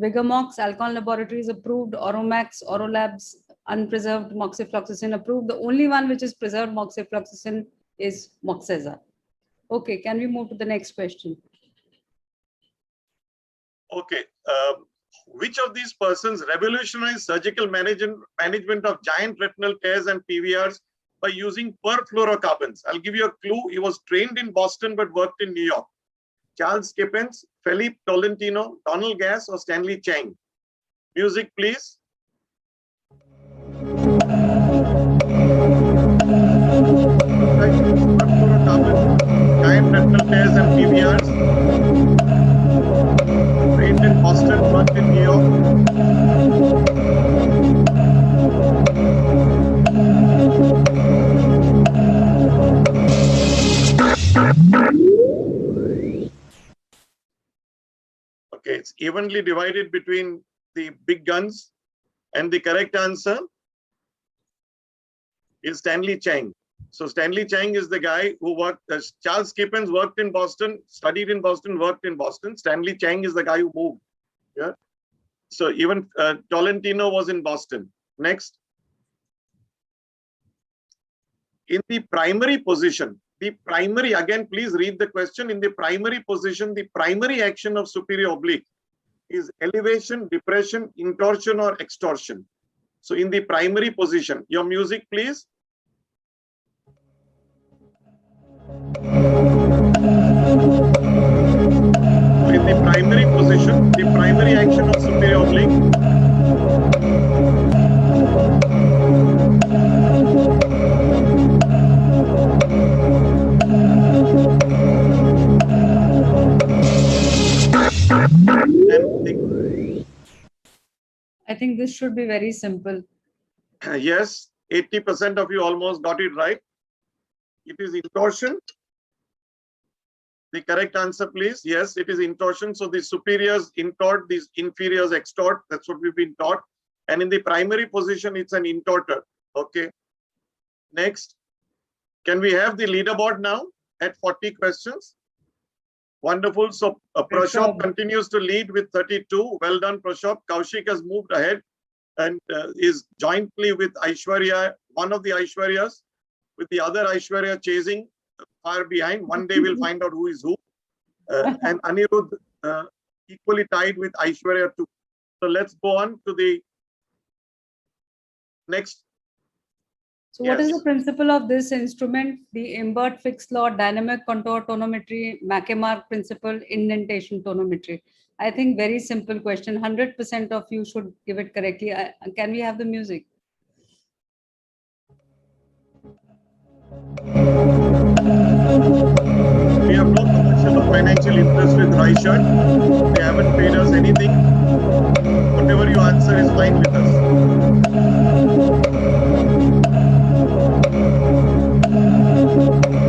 Vigamox, Alcon Laboratories approved. Oromax, Orolabs, unpreserved moxifloxacin approved. The only one which is preserved moxifloxacin is Moxiza. Okay, can we move to the next question? Okay. Which of these persons revolutionized surgical management of giant retinal tears and PVRs by using perfluorocarbons? I'll give you a clue. He was trained in Boston but worked in New York. Charles Kippens, Philippe Tolentino, Donald Gass, or Stanley Chang? Music, please. Perfluorocarbon, giant Boston retinal tears and PVRs. Trained in Boston, worked in New York. Okay, it's evenly divided between the big guns, and the correct answer is Stanley Chang. So Stanley Chang is the guy who worked, Charles Kippens worked in Boston, studied in Boston, worked in Boston. Stanley Chang is the guy who moved. Yeah. So even Tolentino was in Boston. Next. In the primary position, again, please read the question. In the primary position, the primary action of superior oblique is elevation, depression, intorsion, or extorsion. So in the primary position, your music, please. So in the primary position, the primary action of superior oblique I think this should be very simple. Yes, 80% of you almost got it right. It is intorsion. The correct answer, please. Yes, it is intorsion. So the superiors intort, these inferiors extort. That's what we've been taught. And in the primary position, it's an intorter. Okay. Next. Can we have the leaderboard now at 40 questions? Wonderful. So Prashop continues to lead with 32. Well done, Prashop. Kaushik has moved ahead and is jointly with Aishwarya, one of the Aishwaryas, with the other Aishwarya chasing far behind. One day we'll find out who is who. And Anirudh equally tied with Aishwarya too. So let's go on to the next. So what is the principle of this instrument? The Imbert fixed law, dynamic contour tonometry, Mackey-Mark principle, indentation tonometry. I think very simple question. 100% of you should give it correctly. Can we have the music? We have no commercial or financial interest with Raishat. They haven't paid us anything. Whatever you answer is fine with us.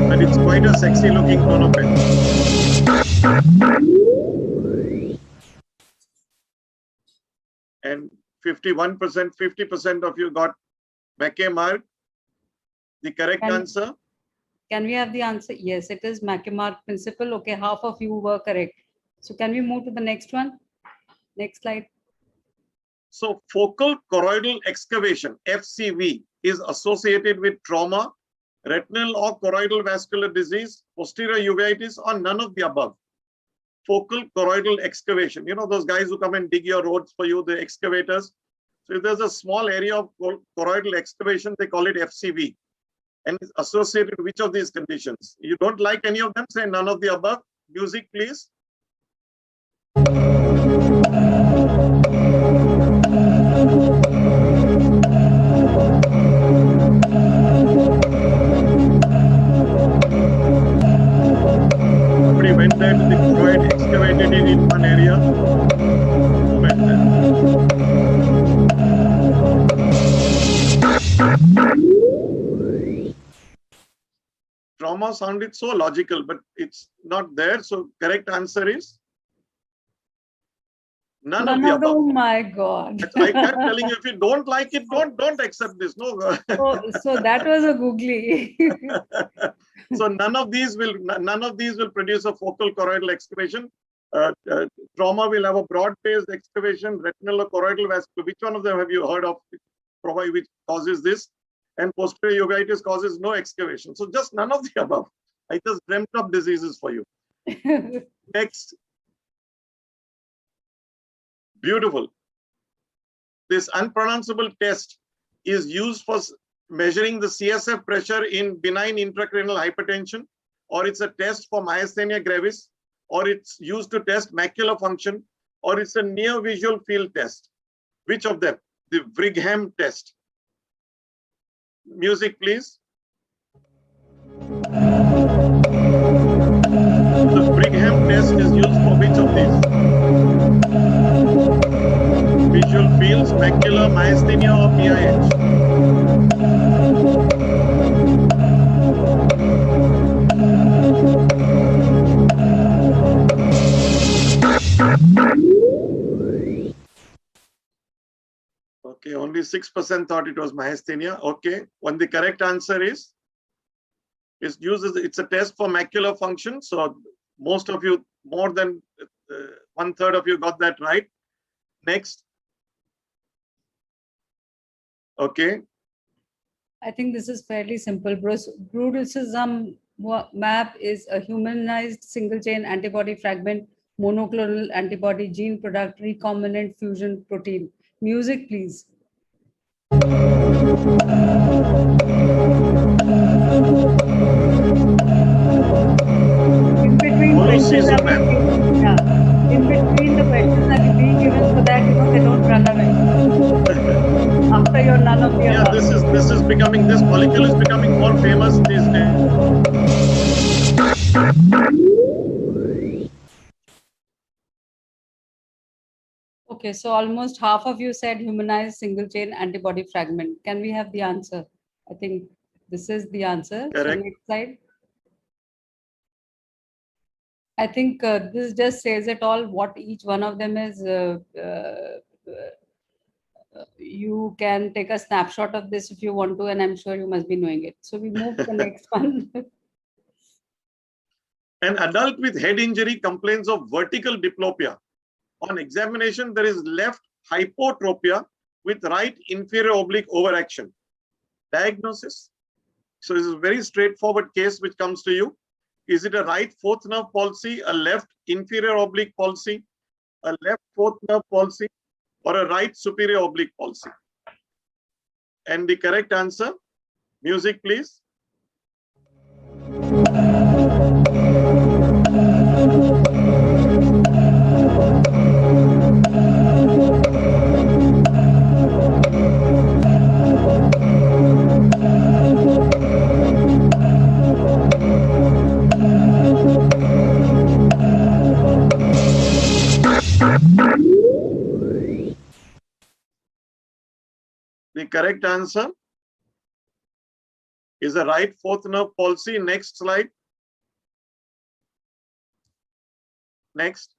But it's quite a sexy looking tono pen. And 51%, 50% of you got Mackey-Mark. The correct answer? Can we have the answer? Yes, it is Mackey-Mark principle. Okay, half of you were correct. So can we move to the next one? Next slide. So focal choroidal excavation, FCV, is associated with trauma, retinal or choroidal vascular disease, posterior uveitis, or none of the above. Focal choroidal excavation. You know those guys who come and dig your roads for you, the excavators. So if there's a small area of choroidal excavation, they call it FCV. And it's associated with which of these conditions? You don't like any of them, say none of the above. Music, please. Somebody went there to the choroid, excavated it in one area. Who went there? Trauma sounded so logical, but it's not there. So correct answer is none of the above. Oh my God. I kept telling you, if you don't like it, don't accept this. No. So that was a googly. So none of these will produce a focal choroidal excavation. Trauma will have a broad-based excavation, retinal or choroidal vascular. Which one of them have you heard of? Probably which causes this? And posterior uveitis causes no excavation. So just none of the above. I just dreamt up diseases for you. Next. Beautiful. This unpronounceable test is used for measuring the CSF pressure in benign intracranial hypertension, or it's a test for myasthenia gravis, or it's used to test macular function, or it's a near visual field test. Which of them? The Brigham test. Music, please. test is used for which of these? Visual fields, macular, myasthenia, or PIH? Okay, only 6% thought it was myasthenia. Okay, when the correct answer is it's a test for macular function. So most of you, more than 1/3 of you got that right. Next. Okay. I think this is fairly simple. Brucism map is a humanized single chain antibody fragment, monoclonal antibody gene product, recombinant fusion protein. Music, please. In between questions are being given, yeah. In between the questions are being given so that they don't run away. After you're none of the Yeah, above. this molecule is becoming more famous these days. Okay, so almost half of you said humanized single chain antibody fragment. Can we have the answer? I think this is the answer. Correct. So next slide. I think this just says it all, what each one of them is. You can take a snapshot of this if you want to, and I'm sure you must be knowing it. So we move to the next one. An adult with head injury complains of vertical diplopia. On examination, there is left hypotropia with right inferior oblique overaction. Diagnosis. So this is a very straightforward case which comes to you. Is it a right fourth nerve palsy, a left inferior oblique palsy, a left fourth nerve palsy, or a right superior oblique palsy? And the correct answer, music please. The correct answer is a right fourth nerve palsy. Next slide. Next.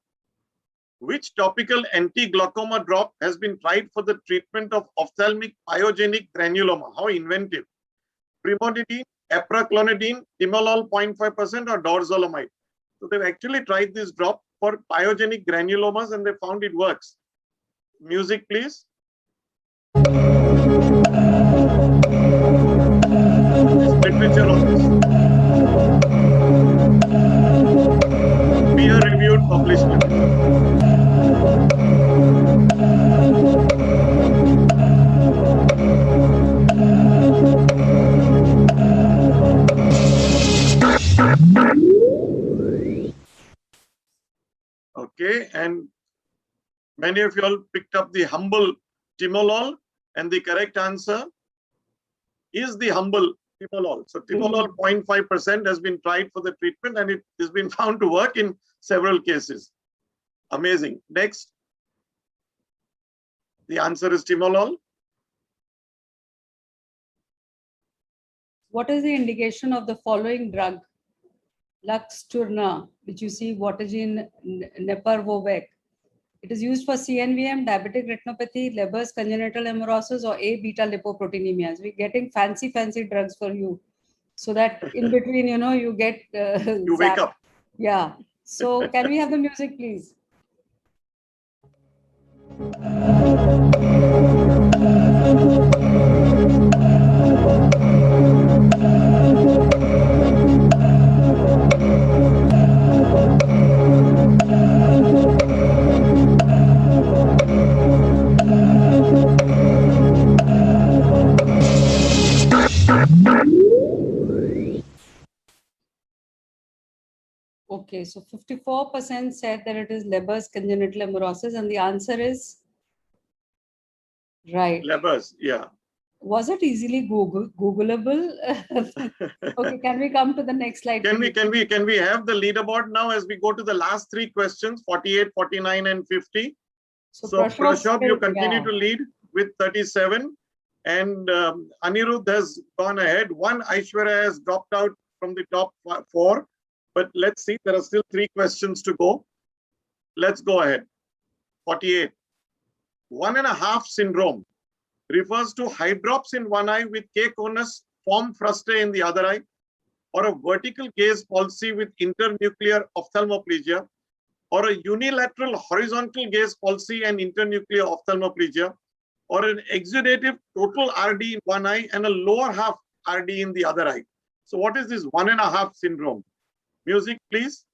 Which topical anti-glaucoma drop has been tried for the treatment of ophthalmic pyogenic granuloma? How inventive. Primodidine, apraclonidine, timolol 0.5%, or dorzolamide. So they've actually tried this drop for pyogenic granulomas and they found it works. Music please. Literature on this. Peer-reviewed published literature. Okay, and many of you all picked up the humble timolol, and the correct answer is the humble timolol. So timolol 0.5% has been tried for the treatment and it has been found to work in several cases. Amazing. Next. The answer is timolol. What is the indication of the following drug? Luxturna, which you see Vortigine Neparvovec. It is used for CNVM, diabetic retinopathy, Leber's congenital amaurosis, or A-beta lipoproteinemias. We're getting fancy drugs for you, so that in between, you get You wake up. Yeah. So can we have the music, please? Okay, so 54% said that it is Leber's congenital amaurosis, and the answer is right. Leber's, yeah. Was it easily Googleable? Okay, can we come to the next slide? Can we have the leaderboard now as we go to the last three questions, 48, 49, and 50? So Prashab, you continue to lead with 37, and Anirudh has gone ahead. One, Aishwarya has dropped out from the top four, but let's see, there are still three questions to go. Let's go ahead. 48. 1.5 syndrome refers to hydrops in one eye with K-conus form frustrae in the other eye, or a vertical gaze palsy with internuclear ophthalmoplegia, or a unilateral horizontal gaze palsy and internuclear ophthalmoplegia, or an exudative total RD in one eye and a lower half RD in the other eye. So what is this 1.5 syndrome? Music, please.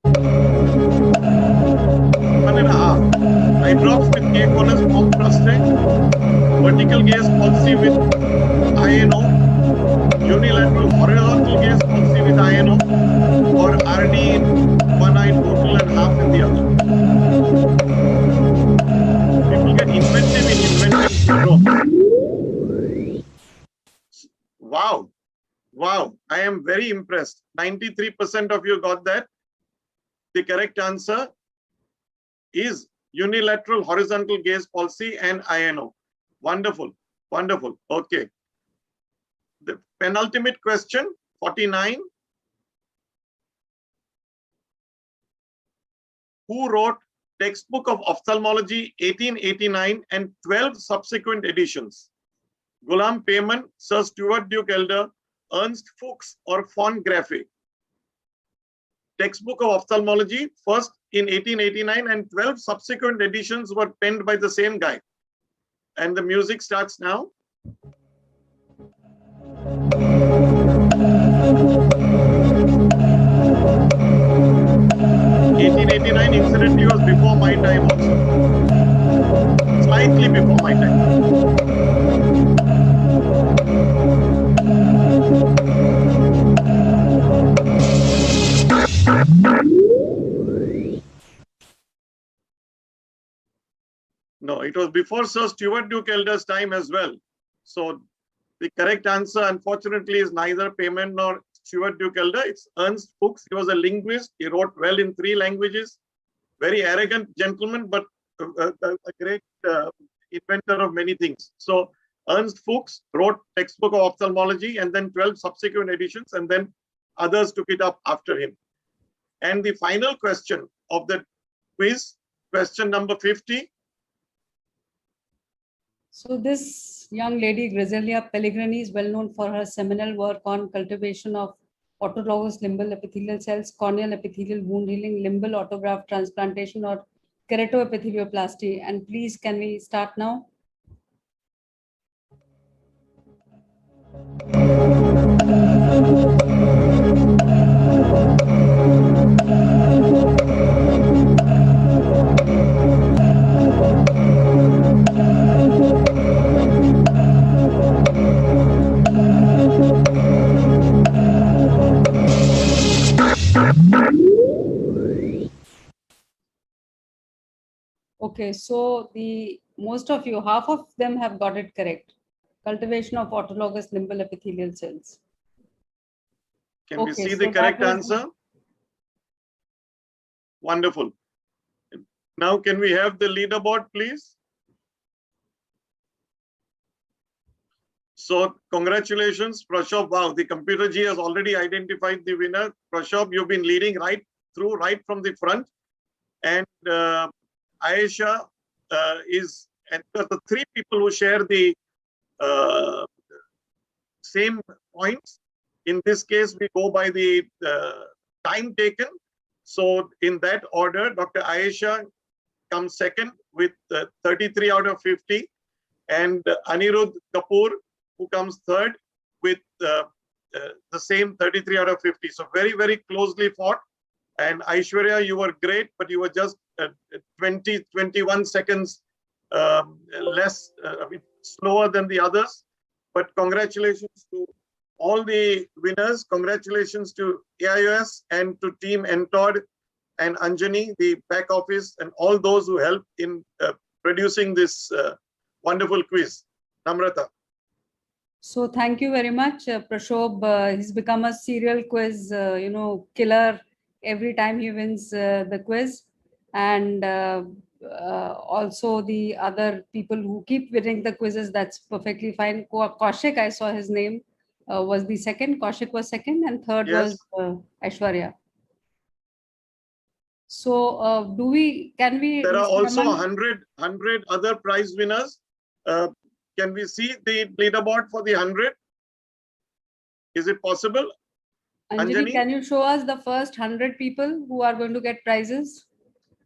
1.5. Hydrops with K-conus form frustrae, vertical gaze palsy with INO, unilateral horizontal gaze palsy with INO, or RD in one eye total and half in the other. People get inventive in inventing syndrome. Wow. Wow. I am very impressed. 93% of you got that. The correct answer is unilateral horizontal gaze palsy and INO. Wonderful. Wonderful. Okay. The penultimate question, 49. Who wrote Textbook of Ophthalmology 1889 and 12 subsequent editions? Ghulam Payman, Sir Stuart Duke Elder, Ernst Fuchs, or von Graefe? Textbook of Ophthalmology, first in 1889, and 12 subsequent editions were penned by the same guy. And the music starts now. Incidentally was before my time also. Slightly before my time. No, it was before Sir Stuart Duke Elder's time as well. So the correct answer, unfortunately, is neither Payman nor Stuart Duke Elder. It's Ernst Fuchs. He was a linguist. He wrote well in 3 languages. Very arrogant gentleman, but a great inventor of many things. So Ernst Fuchs wrote Textbook of Ophthalmology and then 12 subsequent editions, and then others took it up after him. And the final question of the quiz, question number 50. So this young lady, Griselia Pellegrini, is well known for her seminal work on cultivation of autologous limbal epithelial cells, corneal epithelial wound healing, limbal autograft transplantation, or keratoepithelioplasty. And please, can we start now? Okay, so the most of you, half of them have got it correct. Cultivation of autologous limbal epithelial cells. Can we see the correct answer? Wonderful. Now, can we have the leaderboard, please? So, congratulations, Prashab. Wow, the computer G has already identified the winner. Prashab, you've been leading right from the front. And Ayesha is, and the 3 people who share the same points. In this case, we go by the time taken. So in that order, Dr. Ayesha comes second with 33 out of 50, and Anirudh Kapoor, who comes third with the same 33 out of 50. So very, very closely fought. And Aishwarya, you were great, but you were just 21 seconds less, slower than the others. But congratulations to all the winners. Congratulations to AIOS and to Team Entod and Anjani, the back office, and all those who helped in producing this wonderful quiz. Namrata. So thank you very much, Prashobh. He's become a serial quiz, killer every time he wins the quiz. And also the other people who keep winning the quizzes, that's perfectly fine. Kaushik, I saw his name, was the second. Kaushik was second, and third Yes. was Aishwarya. So can we? There are Mr. also Raman? 100 other prize winners. Can we see the leaderboard for the 100? Is it possible? Anjali, Anjani? can you show us the first 100 people who are going to get prizes?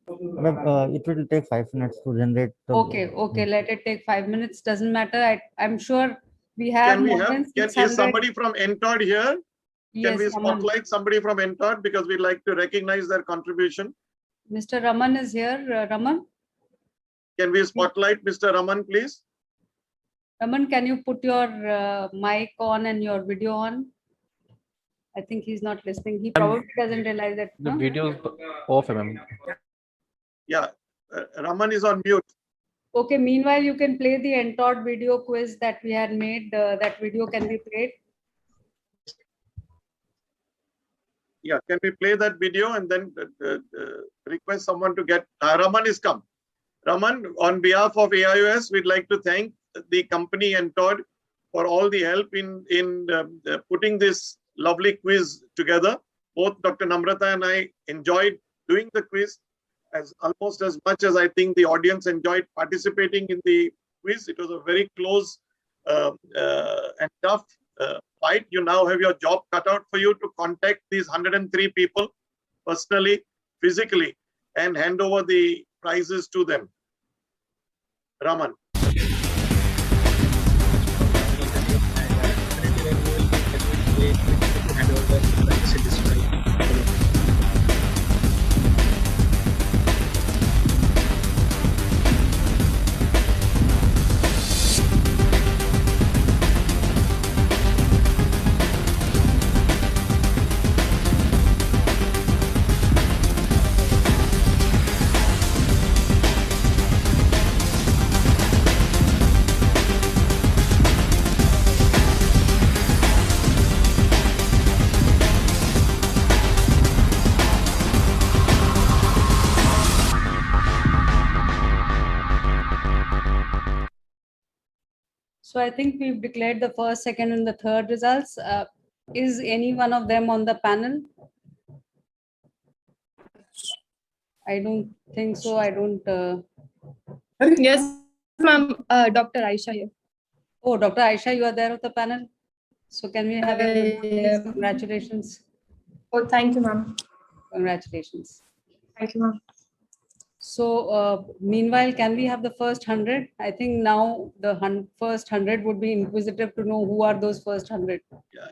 It will take 5 minutes to generate. Okay, let it take 5 minutes. Doesn't matter. I'm sure we have Can we more have, than is 600. somebody from Entod here? Can Yes, we Raman. spotlight somebody from Entod because we'd like to recognize their contribution? Mr. Raman is here. Raman? Can we spotlight Mr. Raman, please? Raman, can you put your mic on and your video on? I think he's not listening. He probably doesn't realize that. The video is off, ma'am. Yeah, Raman is on mute. Okay, meanwhile, you can play the Entod video quiz that we had made. That video can be played. Yeah, can we play that video and then request someone to get, Raman is come. Raman, on behalf of AIOS, we'd like to thank the company Entod for all the help in putting this lovely quiz together. Both Dr. Namrata and I enjoyed doing the quiz almost as much as I think the audience enjoyed participating in the quiz. It was a very close and tough fight. You now have your job cut out for you to contact these 103 people personally, physically, and hand over the prizes to them. Raman. So I think we've declared the first, second, and the third results. Is any one of them on the panel? I don't think so. I don't. Yes, ma'am. Dr. Aisha here. Oh, Dr. Aisha, you are there on the panel. So can we have your video, please? Congratulations. Oh, thank you, ma'am. Congratulations. Thank you, ma'am. So meanwhile, can we have the first 100? I think now the first 100 would be inquisitive to know who are those first 100. Yeah.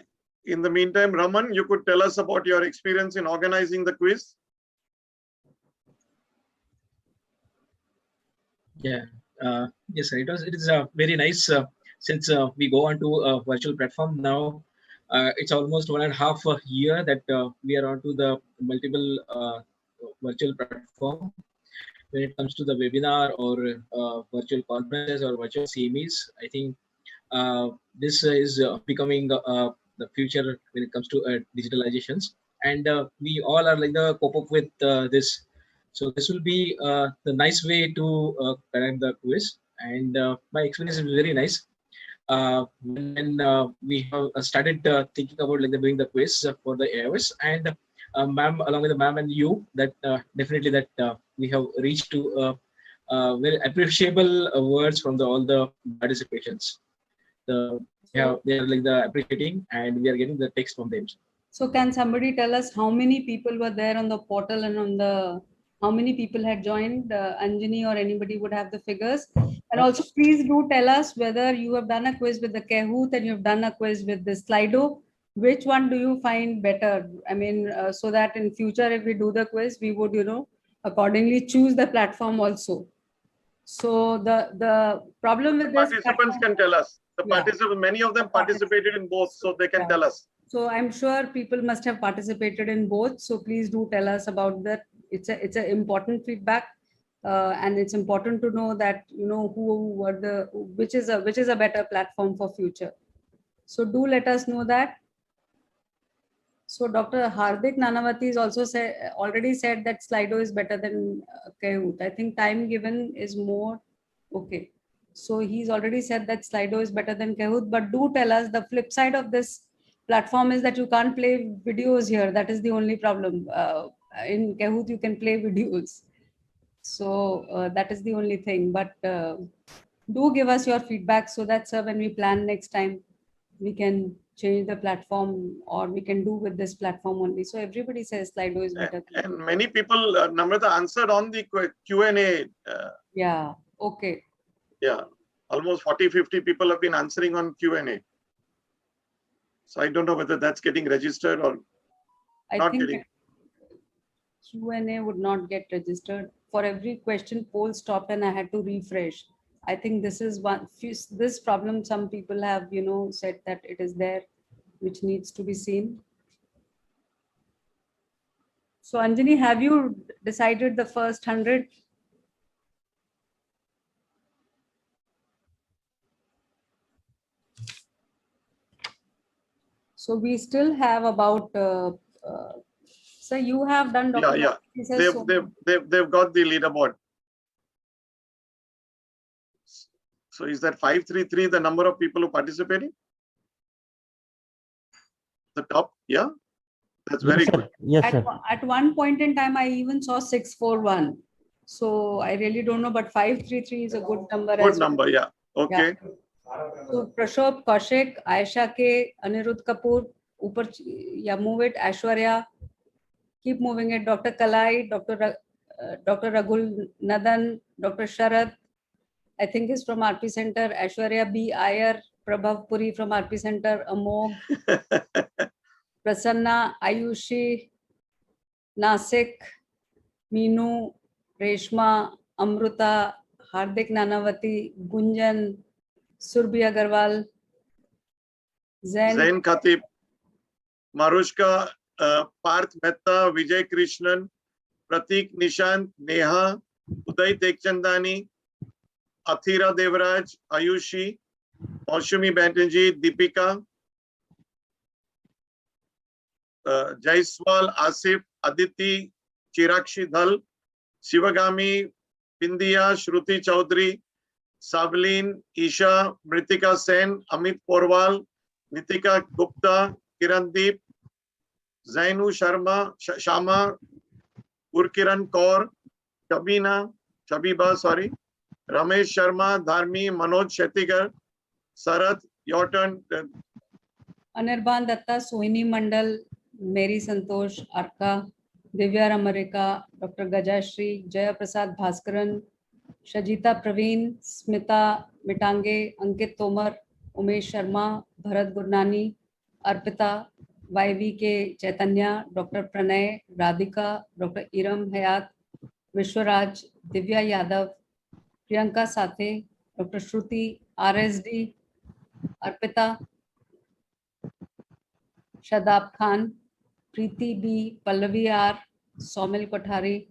In the meantime, Raman, you could tell us about your experience in organizing the quiz. Yeah, yes, sir. It is very nice since we go onto a virtual platform now. It's almost 1.5 year that we are onto the multiple virtual platform. When it comes to the webinar or virtual conferences or virtual CMEs, I think this is becoming the future when it comes to digitalizations, and we all are like the cope up with this. So this will be the nice way to conduct the quiz, and my experience is very nice. When we have started thinking about like doing the quiz for the AIOS, and ma'am, along with the ma'am and you, that definitely that we have reached to very appreciable words from all the participations. They are like the appreciating, and we are getting the text from them. So can somebody tell us how many people were there on the portal and on the, how many people had joined? Anjani or anybody would have the figures. And also please do tell us whether you have done a quiz with the Kahoot and you've done a quiz with the Slido. Which one do you find better? I mean, so that in future, if we do the quiz, we would, accordingly choose the platform also. So the problem with this Participants can tell us. The participants, many of them participated in both, so they can tell us. So I'm sure people must have participated in both. So please do tell us about that. It's an important feedback. and it's important to know that, which is a better platform for future. So do let us know that. So Dr. Hardik Nanavati is also already said that Slido is better than Kahoot. I think time given is more. Okay. So he's already said that Slido is better than Kahoot, but do tell us the flip side of this platform is that you can't play videos here. That is the only problem. In Kahoot, you can play videos. So that is the only thing, but do give us your feedback so that, sir, when we plan next time, we can change the platform, or we can do with this platform only. So everybody says Slido is better. And many people, Namrata, answered on the Q&A. Yeah, okay. Yeah, almost 40-50 people have been answering on Q&A. So I don't know whether that's getting registered or I think Q&A would not get registered. For every question, poll stopped and I had to refresh. I think this is this problem some people have, said that it is there, which needs to be seen. So Anjani, have you decided the first 100? So we still have about, so you have done, Dr. Yeah. They've got the leaderboard. So is that 533 the number of people who participated? The top, yeah, that's very good. Yes, sir. At one point in time, I even saw 641. So I really don't know, but 533 is a good number. Good number, yeah. Okay. Yeah. So Prashop, Kaushik, Aisha K, Anirudh Kapoor, Upar, yeah, move it, Aishwarya, keep moving it, Dr. Kalai, Dr. Ragul Nadan, Dr. Sharad, I think is from RP Center, Aishwarya B. Iyer, Prabhav Puri from RP Center, Amog, Prasanna, Ayushi, Nasik, Meenu, Reshma, Amruta, Hardik Nanavati, Gunjan, Surbhi Agarwal, Zain Khatib, Marushka, Parth Mehta, Vijay Krishnan, Pratik Nishant, Neha, Uday Tekchandani, Athira Devraj, Ayushi, Maushumi Banerjee, Deepika, Jaiswal, Asif, Aditi, Chirakshi Dhal, Shivagami, Bindiya, Shruti Chaudhary, Savlin, Isha, Mritika Sen, Amit Porwal, Nitika Gupta, Kirandeep, Zainu Sharma, Shama, Gurkiran Kaur, Shabiba, Ramesh Sharma, Dharmi, Manoj Shetigar, Sarath, your turn. Anirban Datta, Sohini Mandal, Mary Santosh, Arka, Divya Ramarika, Dr. Gajashri, Jaya Prasad Bhaskaran, Shajita Praveen, Smita Mitange, Ankit Tomar, Umesh Sharma, Bharat Gurnani, Arpita, YVK Chaitanya, Dr. Pranay, Radhika, Dr. Iram Hayat, Vishwaraj, Divya Yadav, Priyanka Sathe, Dr. Shruti, RSD, Arpita, Shadab Khan, Preeti B, Pallavi R, Somil Kothari,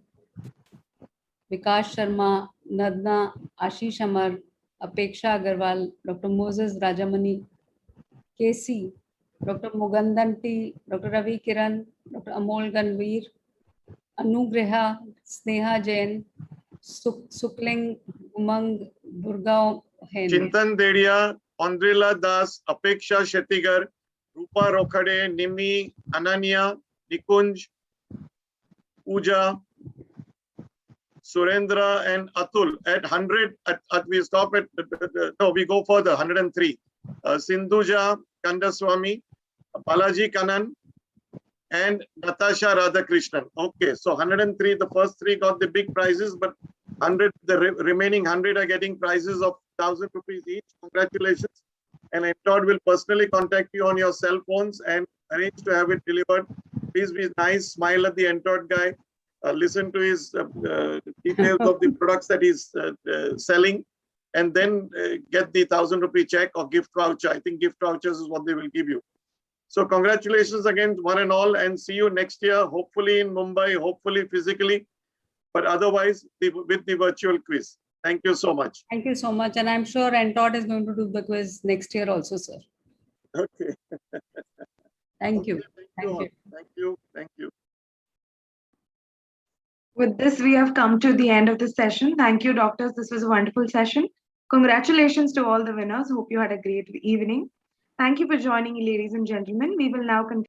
Vikas Sharma, Nadna, Ashish Amar, Apeksha Agarwal, Dr. Moses Rajamani, KC, Dr. Mugandan T, Dr. Ravi Kiran, Dr. Amol Ganveer, Anugreha, Sneha Jain, Sukling, Umang, Burgaon, Chintan Dedia, Andrila Das, Apeksha Shetigar, Rupa Rokhade, Nimi, Ananya, Nikunj, Pooja, Surendra and Atul at 100. We stop at, no, we go further, 103. Sindhuja Kandaswamy, Balaji Kanan, and Natasha Radhakrishnan. Okay, so 103, the first three got the big prizes, but 100, the remaining 100 are getting prizes of 1,000 rupees each. Congratulations. And Entod will personally contact you on your cell phones and arrange to have it delivered. Please be nice, smile at the Entod guy, listen to his details of the products that he's selling, and then get the 1,000 rupee check or gift voucher. I think gift vouchers is what they will give you. So congratulations again, one and all, and see you next year, hopefully in Mumbai, hopefully physically. but otherwise with the virtual quiz. Thank you so much. Thank you so much. And I'm sure Entod is going to do the quiz next year also, sir. Okay. Thank Okay, you. Thank Thank you. you. Thank you. Thank you. With this, we have come to the end of the session. Thank you, doctors. This was a wonderful session. Congratulations to all the winners. Hope you had a great evening. Thank you for joining, ladies and gentlemen. We will now continue.